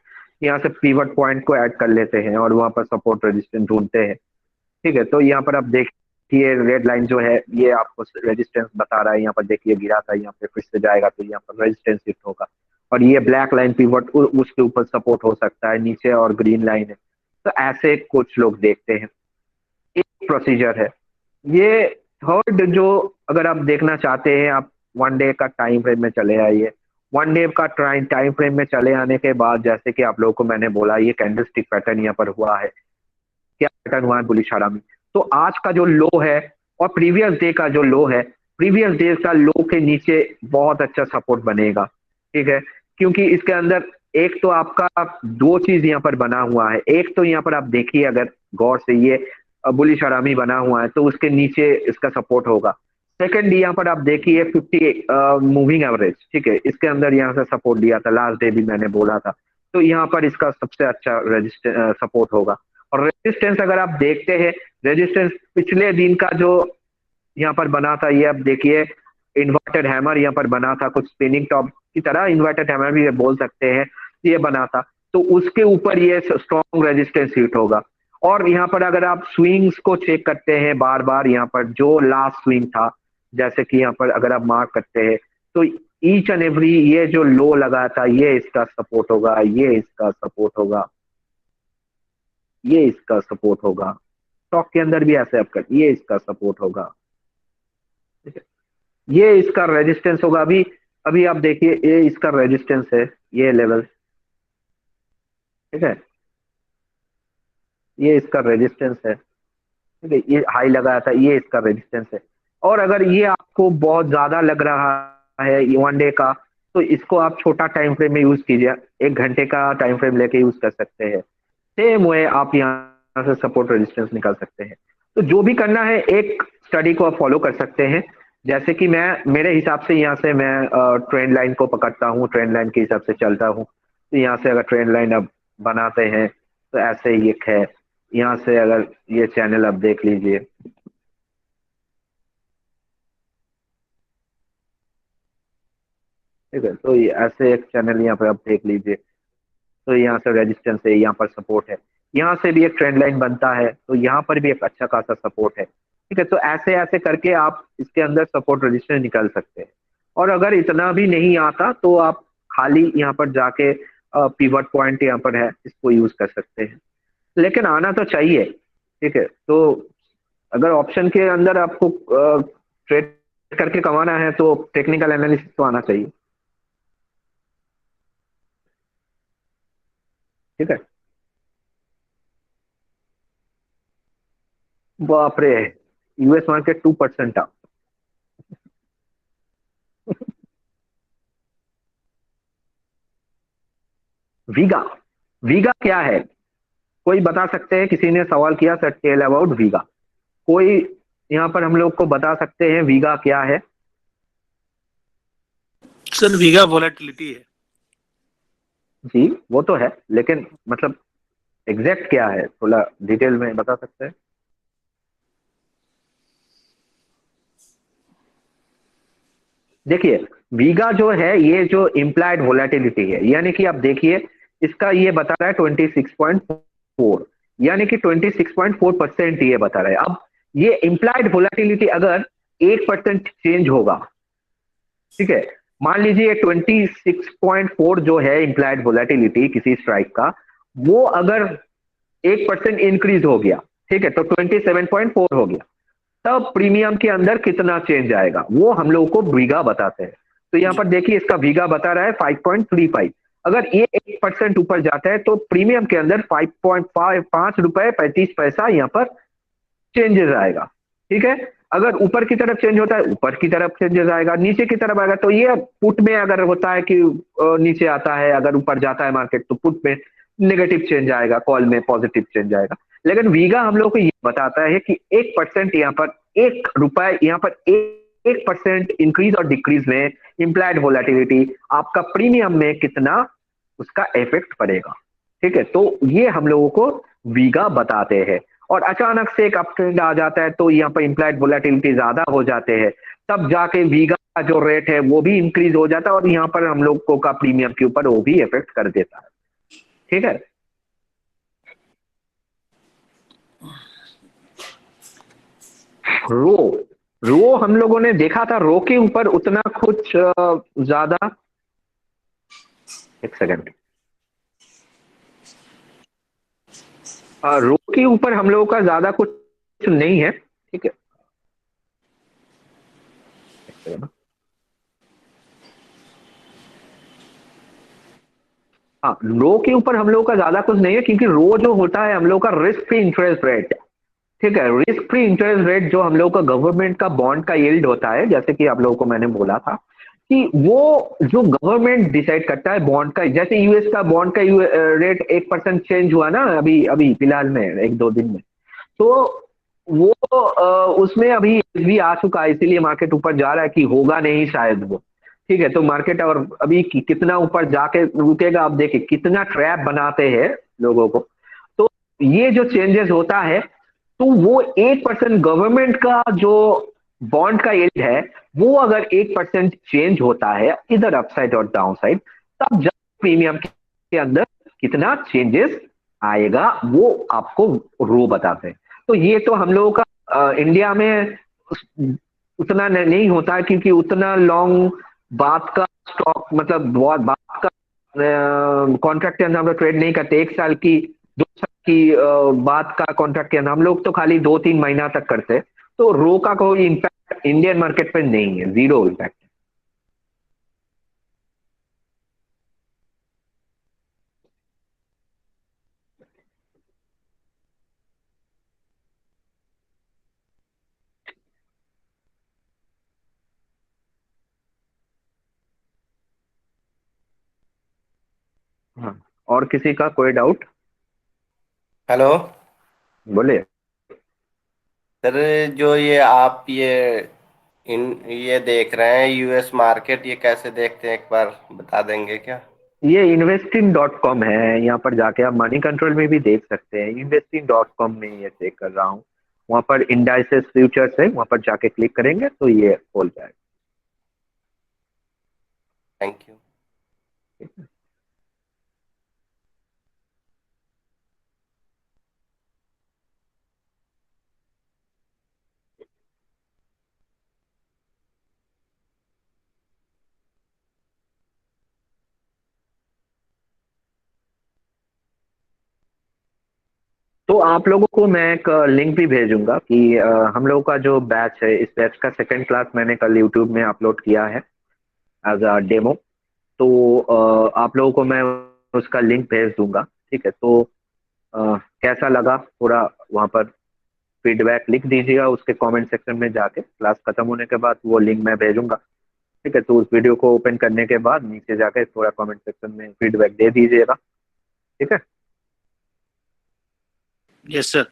यहाँ से पिवट पॉइंट को ऐड कर लेते हैं और वहां पर सपोर्ट रेजिस्टेंस ढूंढते हैं। ठीक है, तो यहाँ पर आप देखिए रेड लाइन जो है ये आपको रेजिस्टेंस बता रहा है, यहाँ पर देखिए गिरा था, यहाँ पे फिर से जाएगा तो यहाँ पर रेजिस्टेंस हिट होगा, और ये ब्लैक लाइन पिवट उसके ऊपर सपोर्ट हो सकता है नीचे, और ग्रीन लाइन है। तो ऐसे कुछ लोग देखते हैं, एक प्रोसीजर है ये। थर्ड जो अगर आप देखना चाहते हैं, आप 1 डे का टाइम फ्रेम में चले आइए। 1 डे का टाइम फ्रेम में चले आने के बाद, जैसे कि आप लोगों को मैंने बोला, ये कैंडलस्टिक पैटर्न यहाँ पर हुआ है, क्या पैटर्न हुआ है, बुलिश हरामी। तो आज का जो लो है और प्रीवियस डे का जो लो है, प्रीवियस डे का लो के नीचे बहुत अच्छा सपोर्ट बनेगा, ठीक है, क्योंकि इसके अंदर एक तो आपका दो चीज यहाँ पर बना हुआ है। एक तो यहाँ पर आप देखिए अगर गौर से, ये बुलिश हरामी बना हुआ है तो उसके नीचे इसका सपोर्ट होगा। सेकंड यहाँ पर आप देखिए 50 मूविंग एवरेज, ठीक है, इसके अंदर यहाँ से सपोर्ट दिया था, लास्ट डे भी मैंने बोला था, तो यहाँ पर इसका सबसे अच्छा सपोर्ट होगा। और रेजिस्टेंस अगर आप देखते हैं, रेजिस्टेंस पिछले दिन का जो यहाँ पर बना था, ये आप देखिए इन्वर्टेड हैमर यहाँ पर बना था, कुछ स्पिनिंग टॉप की तरह, इन्वर्टेड हैमर भी बोल सकते हैं, ये बना था, तो उसके ऊपर ये स्ट्रॉन्ग रेजिस्टेंस हिट होगा। और यहाँ पर अगर आप स्विंग्स को चेक करते हैं बार बार, यहाँ पर जो लास्ट स्विंग था, जैसे कि यहाँ पर अगर आप मार्क करते हैं, तो ईच एंड एवरी ये जो लो लगा था, ये इसका सपोर्ट होगा, ये इसका सपोर्ट होगा, ये इसका सपोर्ट होगा। स्टॉक के अंदर भी ऐसे आप कर, ये इसका सपोर्ट होगा, ठीक है, ये इसका रेजिस्टेंस होगा। अभी अभी आप देखिए ये इसका रेजिस्टेंस है, ये लेवल, ठीक है, ये इसका रेजिस्टेंस है, ठीक है, ये हाई लगाया था, ये इसका रेजिस्टेंस है। और अगर ये आपको बहुत ज्यादा लग रहा है 1 डे का, तो इसको आप छोटा टाइम फ्रेम में यूज कीजिए, 1 घंटे का टाइम फ्रेम लेके यूज कर सकते हैं। सेम वे आप यहाँ से सपोर्ट रेजिस्टेंस निकाल सकते हैं। तो जो भी करना है, एक स्टडी को आप फॉलो कर सकते हैं। जैसे कि मैं मेरे हिसाब से यहाँ से मैं ट्रेंड लाइन को पकड़ता हूँ, ट्रेंड लाइन के हिसाब से चलता हूँ। तो यहाँ से अगर ट्रेंड लाइन अब बनाते हैं तो ऐसे ही एक है, यहाँ से अगर ये चैनल आप देख लीजिए, ठीक है, तो ये ऐसे एक चैनल यहाँ पर आप देख लीजिए, तो यहाँ से रेजिस्टेंस है, यहाँ पर सपोर्ट है, यहाँ से भी एक ट्रेंड लाइन बनता है, तो यहाँ पर भी एक अच्छा खासा सपोर्ट है, ठीक है। तो ऐसे ऐसे करके आप इसके अंदर सपोर्ट रेजिस्टेंस निकाल सकते हैं। और अगर इतना भी नहीं आता तो आप खाली यहाँ पर जाके पिवट पॉइंट यहाँ पर है, इसको यूज कर सकते हैं, लेकिन आना तो चाहिए, ठीक है। तो अगर ऑप्शन के अंदर आपको ट्रेड करके कमाना है तो टेक्निकल एनालिसिस तो आना चाहिए, ठीक है। बाप रे, यूएस मार्केट 2% अप। वीगा, वीगा क्या है, कोई बता सकते हैं? किसी ने सवाल किया सर, टेल अबाउट वीगा, कोई यहाँ पर हम लोग को बता सकते हैं वीगा क्या है? सर वीगा वोलेटिलिटी है। जी वो तो है, लेकिन मतलब एग्जैक्ट क्या है, थोड़ा डिटेल में बता सकते हैं? देखिए वीगा जो है, ये जो इम्प्लाइड वोलेटिलिटी है, यानी कि आप देखिए इसका ये बता रहा है 26.4, यानी कि 26.4% ये बता रहा है। अब ये इम्प्लाइड वोलेटिलिटी अगर 1% चेंज होगा, ठीक है, मान लीजिए 26.4 जो है इम्प्लाइड वोलेटिलिटी किसी स्ट्राइक का, वो अगर 1% इंक्रीज हो गया, ठीक है, तो 27.4 हो गया, तब प्रीमियम के अंदर कितना चेंज आएगा वो हम लोगों को वीगा बताते हैं। तो यहाँ पर देखिए इसका वीगा बता रहा है 5.35, अगर ये 1% ऊपर जाता है तो प्रीमियम के अंदर 5.5 रुपए 35 पैसा यहाँ पर चेंजेस आएगा, ठीक है। अगर ऊपर की तरफ चेंज होता है, ऊपर की तरफ चेंजेस आएगा, नीचे की तरफ आएगा, तो ये पुट में अगर होता है कि नीचे आता है, अगर ऊपर जाता है मार्केट तो पुट में नेगेटिव चेंज आएगा, कॉल में पॉजिटिव चेंज आएगा। लेकिन वीगा हम लोग को ये बताता है कि 1% यहाँ पर, 1 रुपए यहाँ पर 1% इंक्रीज और डिक्रीज में इम्प्लाइड वोलेटिलिटी आपका प्रीमियम में कितना उसका इफेक्ट पड़ेगा, ठीक है। तो ये हम लोगों को वीगा बताते हैं। और अचानक से एक अप ट्रेंड आ जाता है तो यहाँ पर इम्प्लाइड वोलेटिलिटी ज्यादा हो जाते हैं, तब जाके वीगा का जो रेट है वो भी इंक्रीज हो जाता है, और यहाँ पर हम लोग को का प्रीमियम के ऊपर वो भी इफेक्ट कर देता है, ठीक है। रो रो हम लोगों ने देखा था, रो के ऊपर उतना कुछ ज्यादा, एक सेकंड, रो के ऊपर हम लोगों का ज्यादा कुछ नहीं है, ठीक है। एक सेकंड। हाँ, रो के ऊपर हम लोगों का ज्यादा कुछ नहीं है, क्योंकि रो जो होता है हम लोग का रिस्क फ्री इंटरेस्ट रेट, ठीक है। रिस्क फ्री इंटरेस्ट रेट जो हम लोग का गवर्नमेंट का बॉन्ड का यील्ड होता है, जैसे कि आप लोगों को मैंने बोला था कि वो जो गवर्नमेंट डिसाइड करता है बॉन्ड का, जैसे यूएस का बॉन्ड का रेट 1% चेंज हुआ ना अभी अभी फिलहाल में, 1-2 दिन में। तो वो उसमें अभी भी आ चुका है, इसीलिए मार्केट ऊपर जा रहा है कि होगा नहीं शायद वो, ठीक है। तो मार्केट और अभी कितना ऊपर जाके रुकेगा, आप देखिए कितना ट्रैप बनाते हैं लोगों को। तो ये जो चेंजेस होता है, तो वो 1% गवर्नमेंट का जो बॉन्ड का यील्ड है, वो अगर 1% चेंज होता है इधर अपसाइड और डाउन साइड, तब जब प्रीमियम के अंदर कितना चेंजेस आएगा वो आपको रो बताते हैं। तो ये तो हम लोगों का इंडिया में उतना नहीं होता है, क्योंकि उतना लॉन्ग बात का स्टॉक, मतलब बहुत बात का कॉन्ट्रैक्ट के अंदर हम लोग ट्रेड नहीं करते। 1 साल की 2 साल की बात का कॉन्ट्रैक्ट के अंदर हम लोग तो खाली 2-3 महीना तक करते हैं। तो रो का कोई इम्पैक्ट इंडियन मार्केट पे नहीं है, जीरो इम्पैक्ट। हाँ, और किसी का कोई डाउट? हेलो बोले। सर, जो ये आप ये देख रहे हैं यूएस मार्केट, ये कैसे देखते हैं, एक बार बता देंगे क्या? ये investing.com है, यहाँ पर जाके आप मनी कंट्रोल में भी देख सकते हैं। investing.com में ये चेक कर रहा हूँ, वहाँ पर इंडाइसेस फ्यूचर्स है, वहाँ पर जाके क्लिक करेंगे तो ये खोल जाएगा। Thank you. तो आप लोगों को मैं एक लिंक भी भेजूंगा कि हम लोगों का जो बैच है, इस बैच का सेकंड क्लास मैंने कल यूट्यूब में अपलोड किया है एज अ डेमो। तो आप लोगों को मैं उसका लिंक भेज दूंगा, ठीक है। तो कैसा लगा पूरा, वहाँ पर फीडबैक लिख दीजिएगा उसके कमेंट सेक्शन में जाके। क्लास खत्म होने के बाद वो लिंक मैं भेजूंगा, ठीक है। तो उस वीडियो को ओपन करने के बाद नीचे जाके थोड़ा कमेंट सेक्शन में फीडबैक दे दीजिएगा, ठीक है। Yes sir.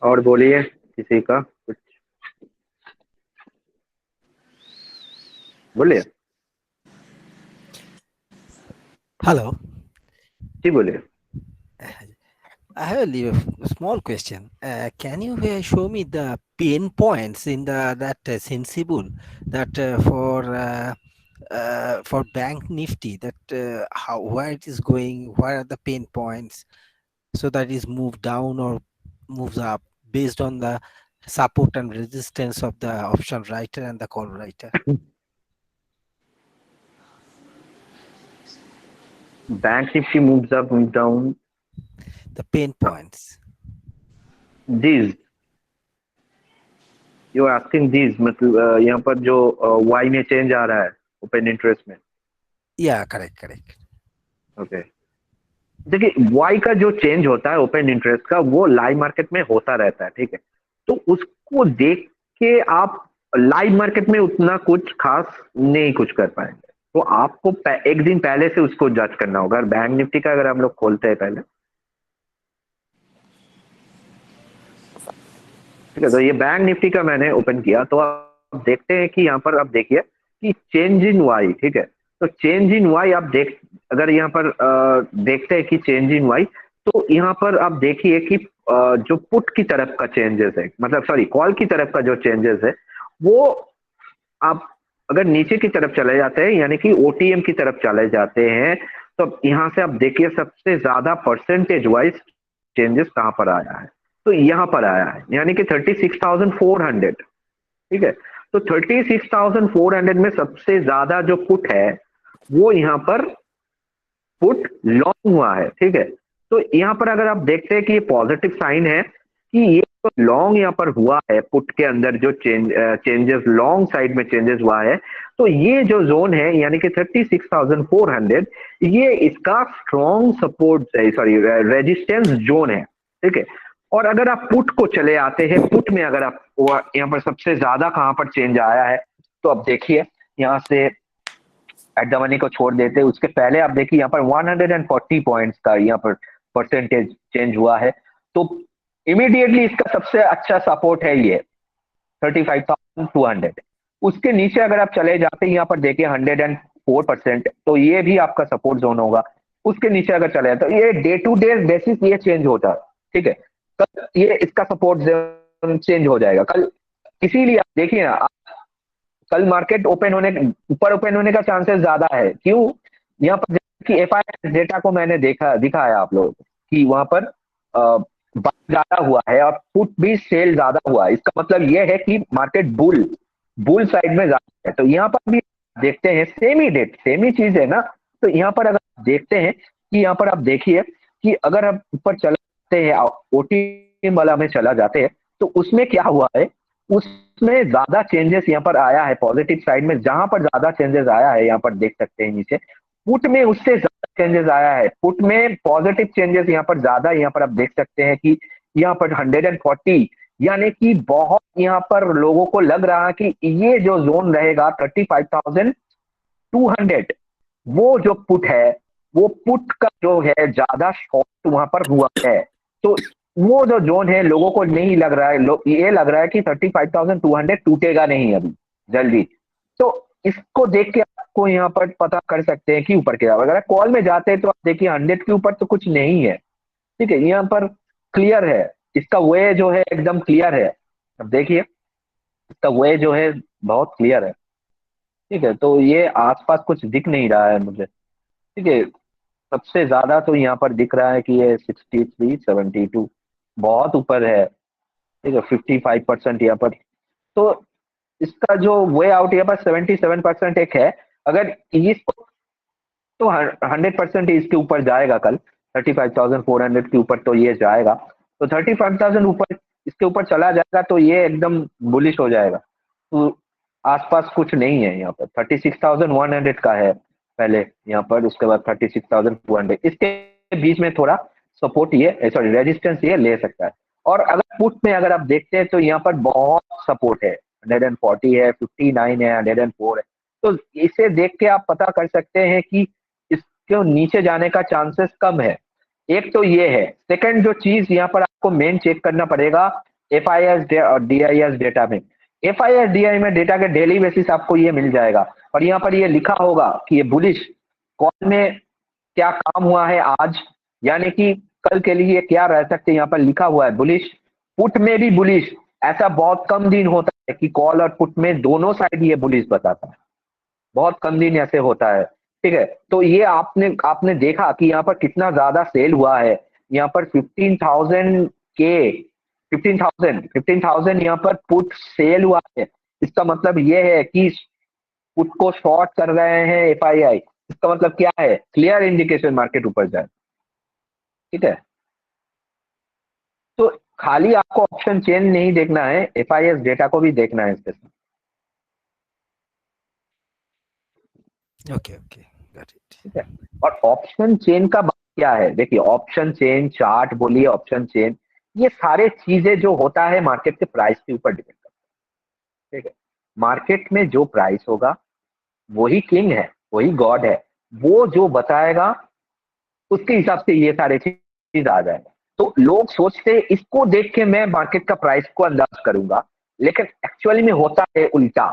और बोलिए किसी का कुछ, बोलिए। Hello. जी बोलिए। I have a small question. Can you show me the pain points in that sensible that for Bank Nifty, that how where it is going, where are the pain points, so that is moved down or moves up based on the support and resistance of the option writer and the call writer. Bank Nifty moves up, moves down. The pain points. These you are asking these, मतलब यहाँ पर जो Y में change आ रहा है open interest में। Yeah, correct. Okay, देखिए Y का जो चेंज होता है ओपन इंटरेस्ट का, वो लाइव मार्केट में होता रहता है, ठीक है। तो उसको देख के आप लाइव मार्केट में उतना कुछ खास नहीं कुछ कर पाएंगे। तो आपको एक दिन पहले से उसको जज करना होगा। बैंक निफ्टी का अगर हम लोग खोलते हैं पहले, ठीक है। तो ये बैंक निफ्टी का मैंने ओपन किया, तो आप देखते हैं कि यहाँ पर आप देखिए कि चेंज इन वाई, ठीक है। तो चेंज इन वाई आप अगर यहाँ पर देखते हैं कि चेंज इन वाई, तो यहाँ पर आप देखिए कि जो पुट की तरफ का चेंजेस है, मतलब सॉरी कॉल की तरफ का जो चेंजेस है, वो आप अगर नीचे की तरफ चले जाते हैं यानी कि ओटीएम की तरफ चले जाते हैं, तो यहाँ से आप देखिए सबसे ज्यादा परसेंटेज वाइज चेंजेस कहाँ पर आया है, तो यहाँ पर आया है यानी कि 36,400। ठीक है, तो 36,400 में सबसे ज्यादा जो पुट है वो यहाँ पर पुट लॉन्ग हुआ है। ठीक है, तो यहाँ पर अगर आप देखते हैं कि ये पॉजिटिव साइन है कि ये तो लॉन्ग यहाँ पर हुआ है, पुट के अंदर जो चेंजेस लॉन्ग साइड में चेंजेस हुआ है, तो ये जो जोन है यानी कि 36,400 ये इसका strong support sorry resistance zone है। ठीक है, और अगर आप पुट को चले आते हैं, पुट में अगर आप यहाँ पर सबसे ज्यादा कहां पर चेंज आया है, तो अब देखिए यहाँ से एट द मनी को छोड़ देते हैं, उसके पहले आप देखिए यहाँ पर 140 पॉइंट्स का यहाँ पर परसेंटेज चेंज हुआ है, तो इमीडिएटली इसका सबसे अच्छा सपोर्ट है ये 35,200। उसके नीचे अगर आप चले जाते हैं यहाँ पर देखिए 104%, तो ये भी आपका सपोर्ट जोन होगा। उसके नीचे अगर चले जाते तो ये डे टू डे बेसिस ये चेंज होता है। ठीक है, कल ये इसका सपोर्ट जोन चेंज हो जाएगा कल, इसीलिए आप देखिए ना कल मार्केट ओपन होने ऊपर ओपन होने का चांसेस ज्यादा है। क्यों? यहाँ पर कि एफआईआई डेटा को मैंने दिखाया आप लोगों को कि वहां पर बाय ज्यादा हुआ है और पुट भी सेल ज्यादा हुआ है, इसका मतलब ये है कि मार्केट बुल साइड में ज्यादा है। तो यहाँ पर भी देखते हैं सेम ही डेट सेम ही चीज है ना, तो यहाँ पर अगर देखते हैं कि यहाँ पर आप देखिए कि अगर आप ऊपर चलाते हैं ओटीएम वाला में चला जाते हैं, तो उसमें क्या हुआ है, उसमें ज्यादा चेंजेस यहाँ पर आया है पॉजिटिव साइड में। जहां पर ज्यादा चेंजेस आया है यहाँ पर देख सकते हैं नीचे, पुट में उससे ज्यादा चेंजेस आया है, पुट में पॉजिटिव चेंजेस यहाँ पर ज्यादा, यहाँ पर आप देख सकते हैं कि यहाँ पर 140, यानी कि बहुत यहाँ पर लोगों को लग रहा है कि ये जो जोन रहेगा 35,200, वो जो पुट है वो पुट का जो है ज्यादा शॉर्ट वहां पर हुआ है। तो वो जो जोन है लोगों को नहीं लग रहा है, ये लग रहा है कि 35,200 टूटेगा नहीं अभी जल्दी। तो इसको देख के आपको यहाँ पर पता कर सकते हैं कि ऊपर क्या। अगर कॉल में जाते हैं तो आप देखिए 100 के ऊपर तो कुछ नहीं है। ठीक है, यहाँ पर क्लियर है, इसका वे जो है एकदम क्लियर है। अब देखिए इसका वे जो है बहुत क्लियर है। ठीक है, तो ये आसपास कुछ दिख नहीं रहा है मुझे। ठीक है, सबसे ज्यादा तो यहाँ पर दिख रहा है कि ये 63, 72 बहुत ऊपर है। ठीक है, 55% यहाँ पर, तो इसका जो वे आउट यहाँ पर 77% एक है। अगर इसको तो 100% इसके ऊपर जाएगा कल 35,400 के ऊपर, तो ये जाएगा। तो 35,000 ऊपर इसके ऊपर चला जाएगा तो ये एकदम बुलिश हो जाएगा। तो आसपास कुछ नहीं है यहाँ पर, 36,100 का है पहले यहाँ पर, उसके बाद 36,200, इसके बीच में थोड़ा सपोर्ट ये सॉरी रेजिस्टेंस ये ले सकता है। और अगर पुट में अगर आप देखते हैं तो यहाँ पर बहुत सपोर्ट है, 140 है, 59 है, 104 है। तो इसे देख के आप पता कर सकते हैं कि इसके नीचे जाने का चांसेस कम है। एक तो ये है। सेकंड जो चीज यहाँ पर आपको मेन चेक करना पड़ेगा एफआईएस और डीआईएस डेटा में। एफआईएस डीआई में डेटा के डेली बेसिस आपको ये मिल जाएगा और यहाँ पर ये लिखा होगा कि ये बुलिश कॉल में क्या काम हुआ है आज, यानी कि कल के लिए क्या रह सकते हैं, यहाँ पर लिखा हुआ है बुलिश। पुट में भी बुलिश, ऐसा बहुत कम दिन होता है कि कॉल और पुट में दोनों साइड ये बुलिश बताता है, बहुत कम दिन ऐसे होता है। ठीक है, तो ये आपने देखा कि यहाँ पर कितना ज्यादा सेल हुआ है। यहाँ पर 15,000 यहाँ पर पुट सेल हुआ है। इसका मतलब ये है कि पुट को शॉर्ट कर रहे हैं एफआईआई। इसका मतलब क्या है? क्लियर इंडिकेशन मार्केट ऊपर जाए। ठीक है, तो खाली आपको ऑप्शन चेन नहीं देखना है, एफआईएस डेटा को भी देखना है इसके साथ। Okay okay got it. ठीक है, और ऑप्शन चेन का बात क्या है, देखिए ऑप्शन चेन, चार्ट बोलिए, ऑप्शन चेन, ये सारे चीजें जो होता है मार्केट के प्राइस के ऊपर डिपेंड करता है। ठीक है, मार्केट में जो प्राइस होगा वही किंग है, वही गॉड है, वो जो बताएगा उसके हिसाब से ये सारे चीज आ जाएगा। तो लोग सोचते इसको देख के मैं मार्केट का प्राइस को अंदाज करूंगा, लेकिन एक्चुअली में होता है उल्टा।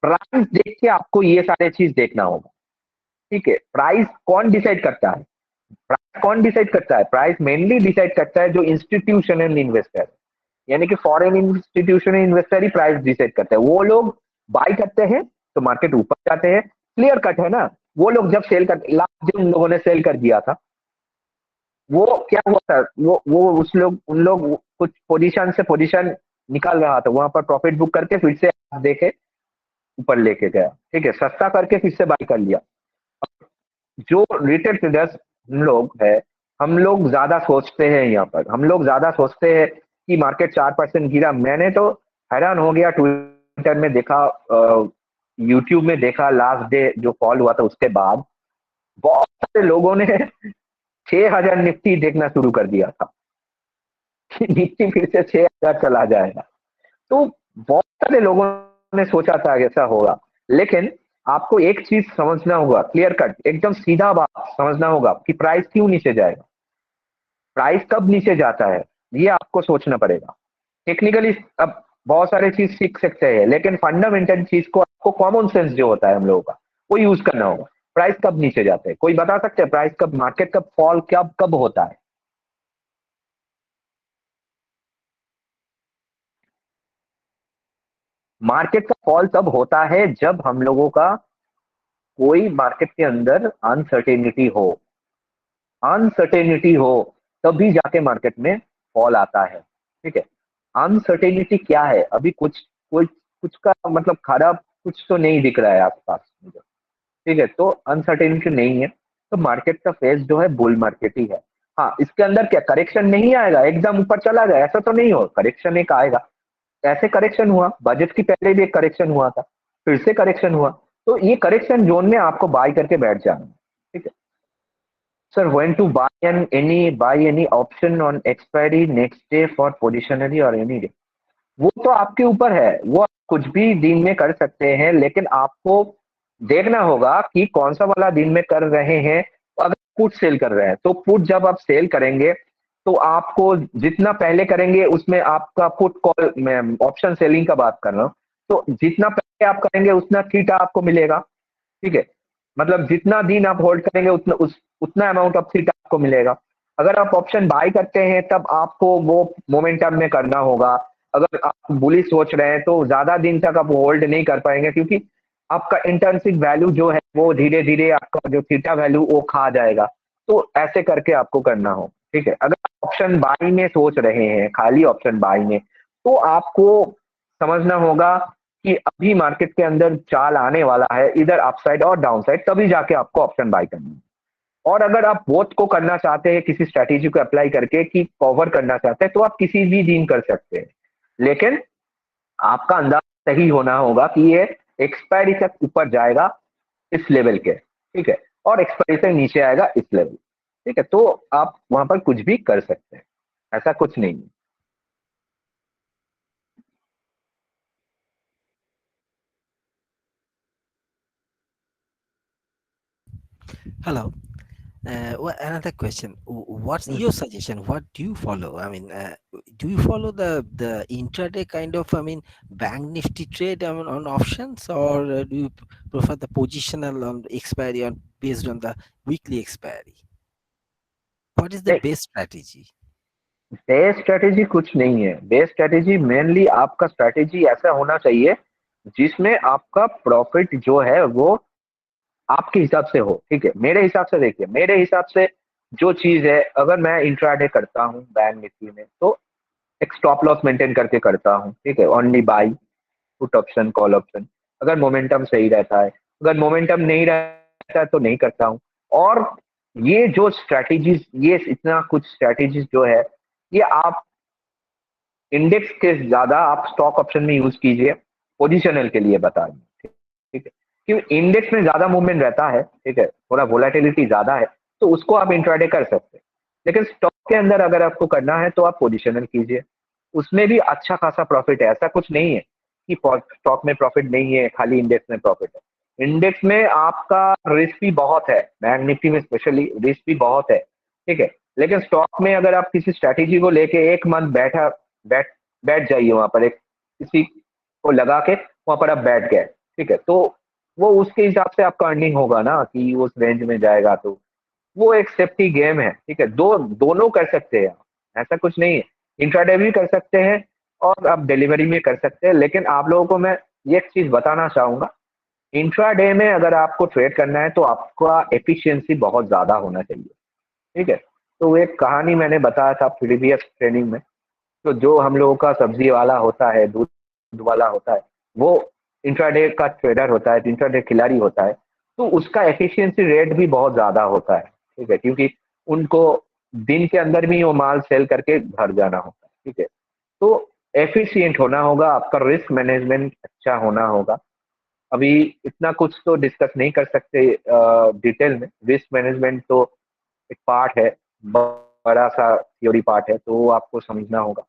प्राइस देख के आपको ये सारे चीज देखना होगा। ठीक है, प्राइस कौन डिसाइड करता है? प्राइस कौन डिसाइड करता है? प्राइस मेनली डिसाइड करता है जो इंस्टीट्यूशनल इन्वेस्टर, यानी कि फॉरेन इंस्टीट्यूशनल इन्वेस्टर ही प्राइस डिसाइड करते हैं। वो लोग बाय करते हैं तो मार्केट ऊपर जाते हैं, क्लियर कट है ना। वो लोग जब सेल कर, लास्ट जिन लोगों ने सेल कर दिया था, वो क्या हुआ था, उन लोग कुछ पोजीशन से पोजीशन निकाल रहा था, वहां पर प्रॉफिट बुक करके फिर से देके ऊपर लेके गया, ठीक है, सस्ता करके फिर से बाय कर लिया। जो रिटेल ट्रेडर्स हम लोग है, हम लोग ज्यादा सोचते हैं, यहाँ पर हम लोग ज्यादा सोचते हैं कि मार्केट 4% गिरा। मैंने तो हैरान हो गया, ट्विटर में देखा, यूट्यूब में देखा, लास्ट डे जो फॉल हुआ था उसके बाद बहुत सारे लोगों ने 6,000 निफ्टी देखना शुरू कर दिया था कि निफ्टी फिर से 6,000 चला जाएगा। तो बहुत सारे लोगों ने सोचा था कि ऐसा होगा, लेकिन आपको एक चीज समझना होगा, क्लियर कट एकदम सीधा बात समझना होगा कि प्राइस क्यों नीचे जाएगा, प्राइस कब नीचे जाता है, ये आपको सोचना पड़ेगा। टेक्निकली अब बहुत सारे चीज सीख सकते हैं, लेकिन फंडामेंटल चीज को आपको कॉमन सेंस जो होता है हम लोगों का, वो यूज करना होगा। प्राइस कब नीचे जाते हैं, कोई बता सकते हैं प्राइस कब, मार्केट कब फॉल कब होता है? मार्केट का फॉल तब होता है जब हम लोगों का कोई मार्केट के अंदर अनसर्टेनिटी हो, अनसर्टेनिटी हो तभी जाके मार्केट में फॉल आता है, ठीक है। अनसर्टेनिटी क्या है, अभी कुछ का मतलब खराब कुछ तो नहीं दिख रहा है आसपास मुझे, ठीक है, तो अनसर्टेनिटी नहीं है, तो मार्केट का फेज जो है बुल मार्केट ही है। हाँ, इसके अंदर क्या करेक्शन नहीं आएगा, एकदम ऊपर चला गया ऐसा तो नहीं हो, करेक्शन एक आएगा। ऐसे करेक्शन हुआ, बजट की पहले भी एक करेक्शन हुआ था, फिर से करेक्शन हुआ, तो ये करेक्शन जोन में आपको बाय करके बैठ जाना है, ठीक है। Sir, when to buy any option on expiry next day for positionary or any day, वो तो आपके ऊपर है, वो आप कुछ भी दिन में कर सकते हैं, लेकिन आपको देखना होगा कि कौन सा वाला दिन में कर रहे हैं। अगर पुट सेल कर रहे हैं तो पुट जब आप सेल करेंगे तो आपको जितना पहले करेंगे उसमें आपका पुट कॉल, मैं ऑप्शन सेलिंग का बात कर रहा हूँ, तो जितना पहले आप करेंगे उतना थीटा आपको मिलेगा, ठीक है। मतलब जितना दिन आप होल्ड करेंगे उतना अमाउंट ऑफ थीटा आपको मिलेगा। अगर आप ऑप्शन बाय करते हैं तब आपको वो मोमेंटम में करना होगा। अगर आप बुलिश सोच रहे हैं तो ज्यादा दिन तक आप होल्ड नहीं कर पाएंगे, क्योंकि आपका इंटर्नशिक वैल्यू जो है वो धीरे धीरे आपका जो थीटा वैल्यू वो खा जाएगा। तो ऐसे करके आपको करना हो, ठीक है। अगर आप ऑप्शन बाई में सोच रहे हैं, खाली ऑप्शन बाई में, तो आपको समझना होगा कि अभी मार्केट के अंदर चाल आने वाला है, इधर अपसाइड और डाउनसाइड, तभी जाके आपको ऑप्शन बाय करना है। और अगर आप बोथ को करना चाहते हैं किसी स्ट्रैटेजी को अप्लाई करके कि कवर करना चाहते हैं, तो आप किसी भी दिन कर सकते हैं, लेकिन आपका अंदाज सही होना होगा कि ये एक्सपायरी तक ऊपर जाएगा इस लेवल के, ठीक है, और एक्सपायरी से नीचे आएगा इस लेवल, ठीक है। तो आप वहां पर कुछ भी कर सकते हैं, ऐसा कुछ नहीं है। Hello. Well, another question. What's your suggestion? What do you follow? I mean, do you follow the intraday kind of, I mean, bank nifty trade, I mean, on options, or do you prefer the positional on the expiry on based on the weekly expiry? What is the best strategy? Best strategy कुछ नहीं है। Best strategy mainly आपका strategy ऐसा होना चाहिए जिसमें आपका profit जो है वो आपके हिसाब से हो, ठीक है। मेरे हिसाब से देखिए, मेरे हिसाब से जो चीज है, अगर मैं इंट्राडे करता हूँ बैंक निफ्टी में, तो एक स्टॉप लॉस मेंटेन करके करता हूँ, ठीक है। Only by put option, call option, अगर मोमेंटम सही रहता है, अगर मोमेंटम नहीं रहता है तो नहीं करता हूँ। और ये जो स्ट्रैटेजीज, ये इतना कुछ स्ट्रैटेजीज जो है, ये आप इंडेक्स के ज्यादा आप स्टॉक ऑप्शन में यूज कीजिए, पोजिशनल के लिए बता रही हूँ, ठीक है। क्योंकि इंडेक्स में ज्यादा मूवमेंट रहता है, ठीक है, थोड़ा वोलेटिलिटी ज्यादा है, तो उसको आप इंट्राडे कर सकते हैं। लेकिन स्टॉक के अंदर अगर आपको करना है तो आप पोजिशनल कीजिए, उसमें भी अच्छा खासा प्रॉफिट है। ऐसा कुछ नहीं है कि स्टॉक में प्रॉफिट नहीं है, खाली इंडेक्स में प्रॉफिट है। इंडेक्स में आपका रिस्क भी बहुत है, बैंक निफ्टी में स्पेशली रिस्क भी बहुत है, ठीक है। लेकिन स्टॉक में अगर आप किसी स्ट्रैटेजी को लेके एक मंथ बैठ जाइए वहां पर, एक किसी को लगा के वहां पर आप बैठ गए, ठीक है, तो वो उसके हिसाब से आपका अर्निंग होगा ना कि उस रेंज में जाएगा, तो वो एक सेफ्टी गेम है, ठीक है। दोनों कर सकते हैं, ऐसा कुछ नहीं है। इंट्राडे भी कर सकते हैं और आप डिलीवरी में कर सकते हैं। लेकिन आप लोगों को मैं ये एक चीज बताना चाहूंगा इंट्राडे में अगर आपको ट्रेड करना है तो आपका एफिशिएंसी बहुत ज़्यादा होना चाहिए, ठीक है। तो वो एक कहानी मैंने बताया था प्रीवियस ट्रेनिंग में। तो जो हम लोगों का सब्जी वाला होता है, दूध वाला होता है, वो इंट्राडे का ट्रेडर होता है, इंट्राडे खिलाड़ी होता है, तो उसका एफिशिएंसी रेट भी बहुत ज़्यादा होता है, ठीक है, क्योंकि उनको दिन के अंदर भी वो माल सेल करके घर जाना होता है, ठीक है। तो एफिशिएंट होना होगा, आपका रिस्क मैनेजमेंट अच्छा होना होगा। अभी इतना कुछ तो डिस्कस नहीं कर सकते डिटेल में, रिस्क मैनेजमेंट तो एक पार्ट है, बड़ा सा थ्योरी पार्ट है, तो वो आपको समझना होगा।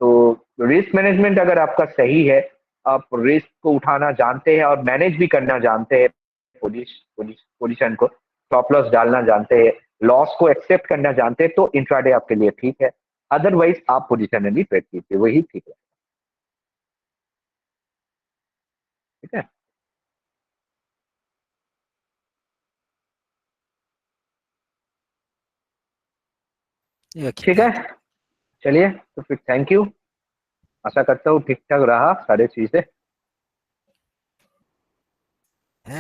तो रिस्क मैनेजमेंट अगर आपका सही है, आप रिस्क को उठाना जानते हैं और मैनेज भी करना जानते हैं, पोजीशन को स्टॉप लॉस डालना जानते हैं, लॉस को एक्सेप्ट करना जानते हैं, तो इंट्राडे आपके लिए ठीक है। अदरवाइज आप पोजीशन में भी ट्रेड कीजिए, वही ठीक है, ठीक है। Okay, ठीक है, thank you. चलिए तो फिर थैंक यू। आशा करता हूँ ठीक ठाक रहा सारे चीजें।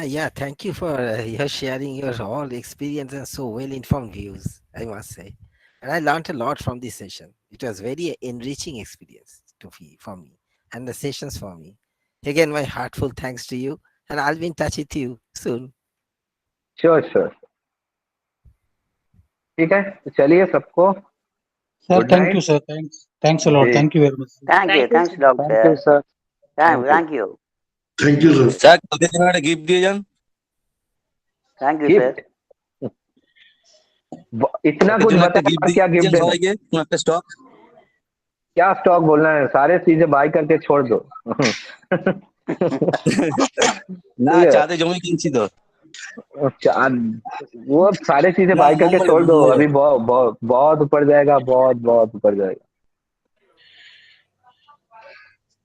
Yeah, thank you for your sharing your all experience and so well-informed views, I must say. And I learned a lot from this session. It was very enriching experience for me and the sessions for me. Again, my heartful thanks to you, and I'll be in touch with you soon. Sure sure, ठीक है, तो चलिए सबको sir good thank you night. Sir, thanks a lot, जी, thank you very much. Thank you. Thank you, Thanks, sir. doctor. Thank you sir, Thank, thank you. thank you. Thank you sir. Sir কালকে যেন একটা gift দিয়ে যান। Thank you, sir. Gift इतना কালকের कुछ জন্য একটা बताया গিফট और দিয়ে क्या गिफ्ट যান देना है? সবাইকে, কোনো একটা স্টক। क्या स्टॉक बोलना है? सारे चीजें बाय करके छोड़ दो। না ठीक है, চাঁদে জমি কিনছি তো। वो सारे चीजें না बाय करके मुंबईয়ে छोड़ दो, मुंबईয়ে। अभी बहुत बहुत बहुत ऊपर जाएगा, बहुत बहुत ऊपर जाएगा।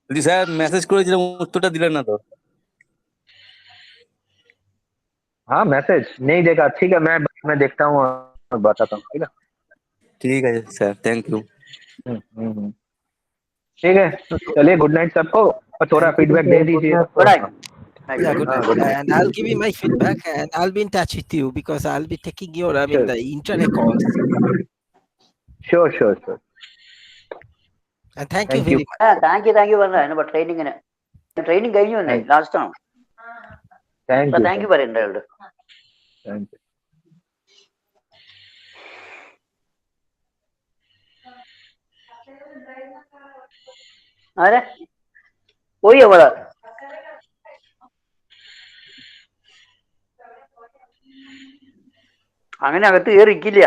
যদি স্যার মেসেজ করেছিলাম উত্তরটা দিলেন না তো। हाँ, मैसेज नहीं देखा, ठीक है, मैं देखता हूँ और बताता हूँ, ठीक है। ঠিক আছে স্যার, থ্যাংক ইউ। हम्म। ठीक है, तो चलिए गुड नाइट सबको, और थोड़ा थैंक यू फीडबैक दे सर, गुड दीजिए। Night Good sir. night. Night, Yeah, sir. good हाँ, night. Good night. And I'll give you my feedback, and I'll be in touch with you because I'll be taking your, sure the internet calls. Sure sure sure, And thank you thank you, very much. Thank you, Varna. But training കഴിഞ്ഞു തന്നെ last time. Thank So you thank sir, you പറയുന്നുണ്ട്. Thank you. ആരെ പോയി അവള് അങ്ങനെ അകത്ത് കയറിക്കില്ല.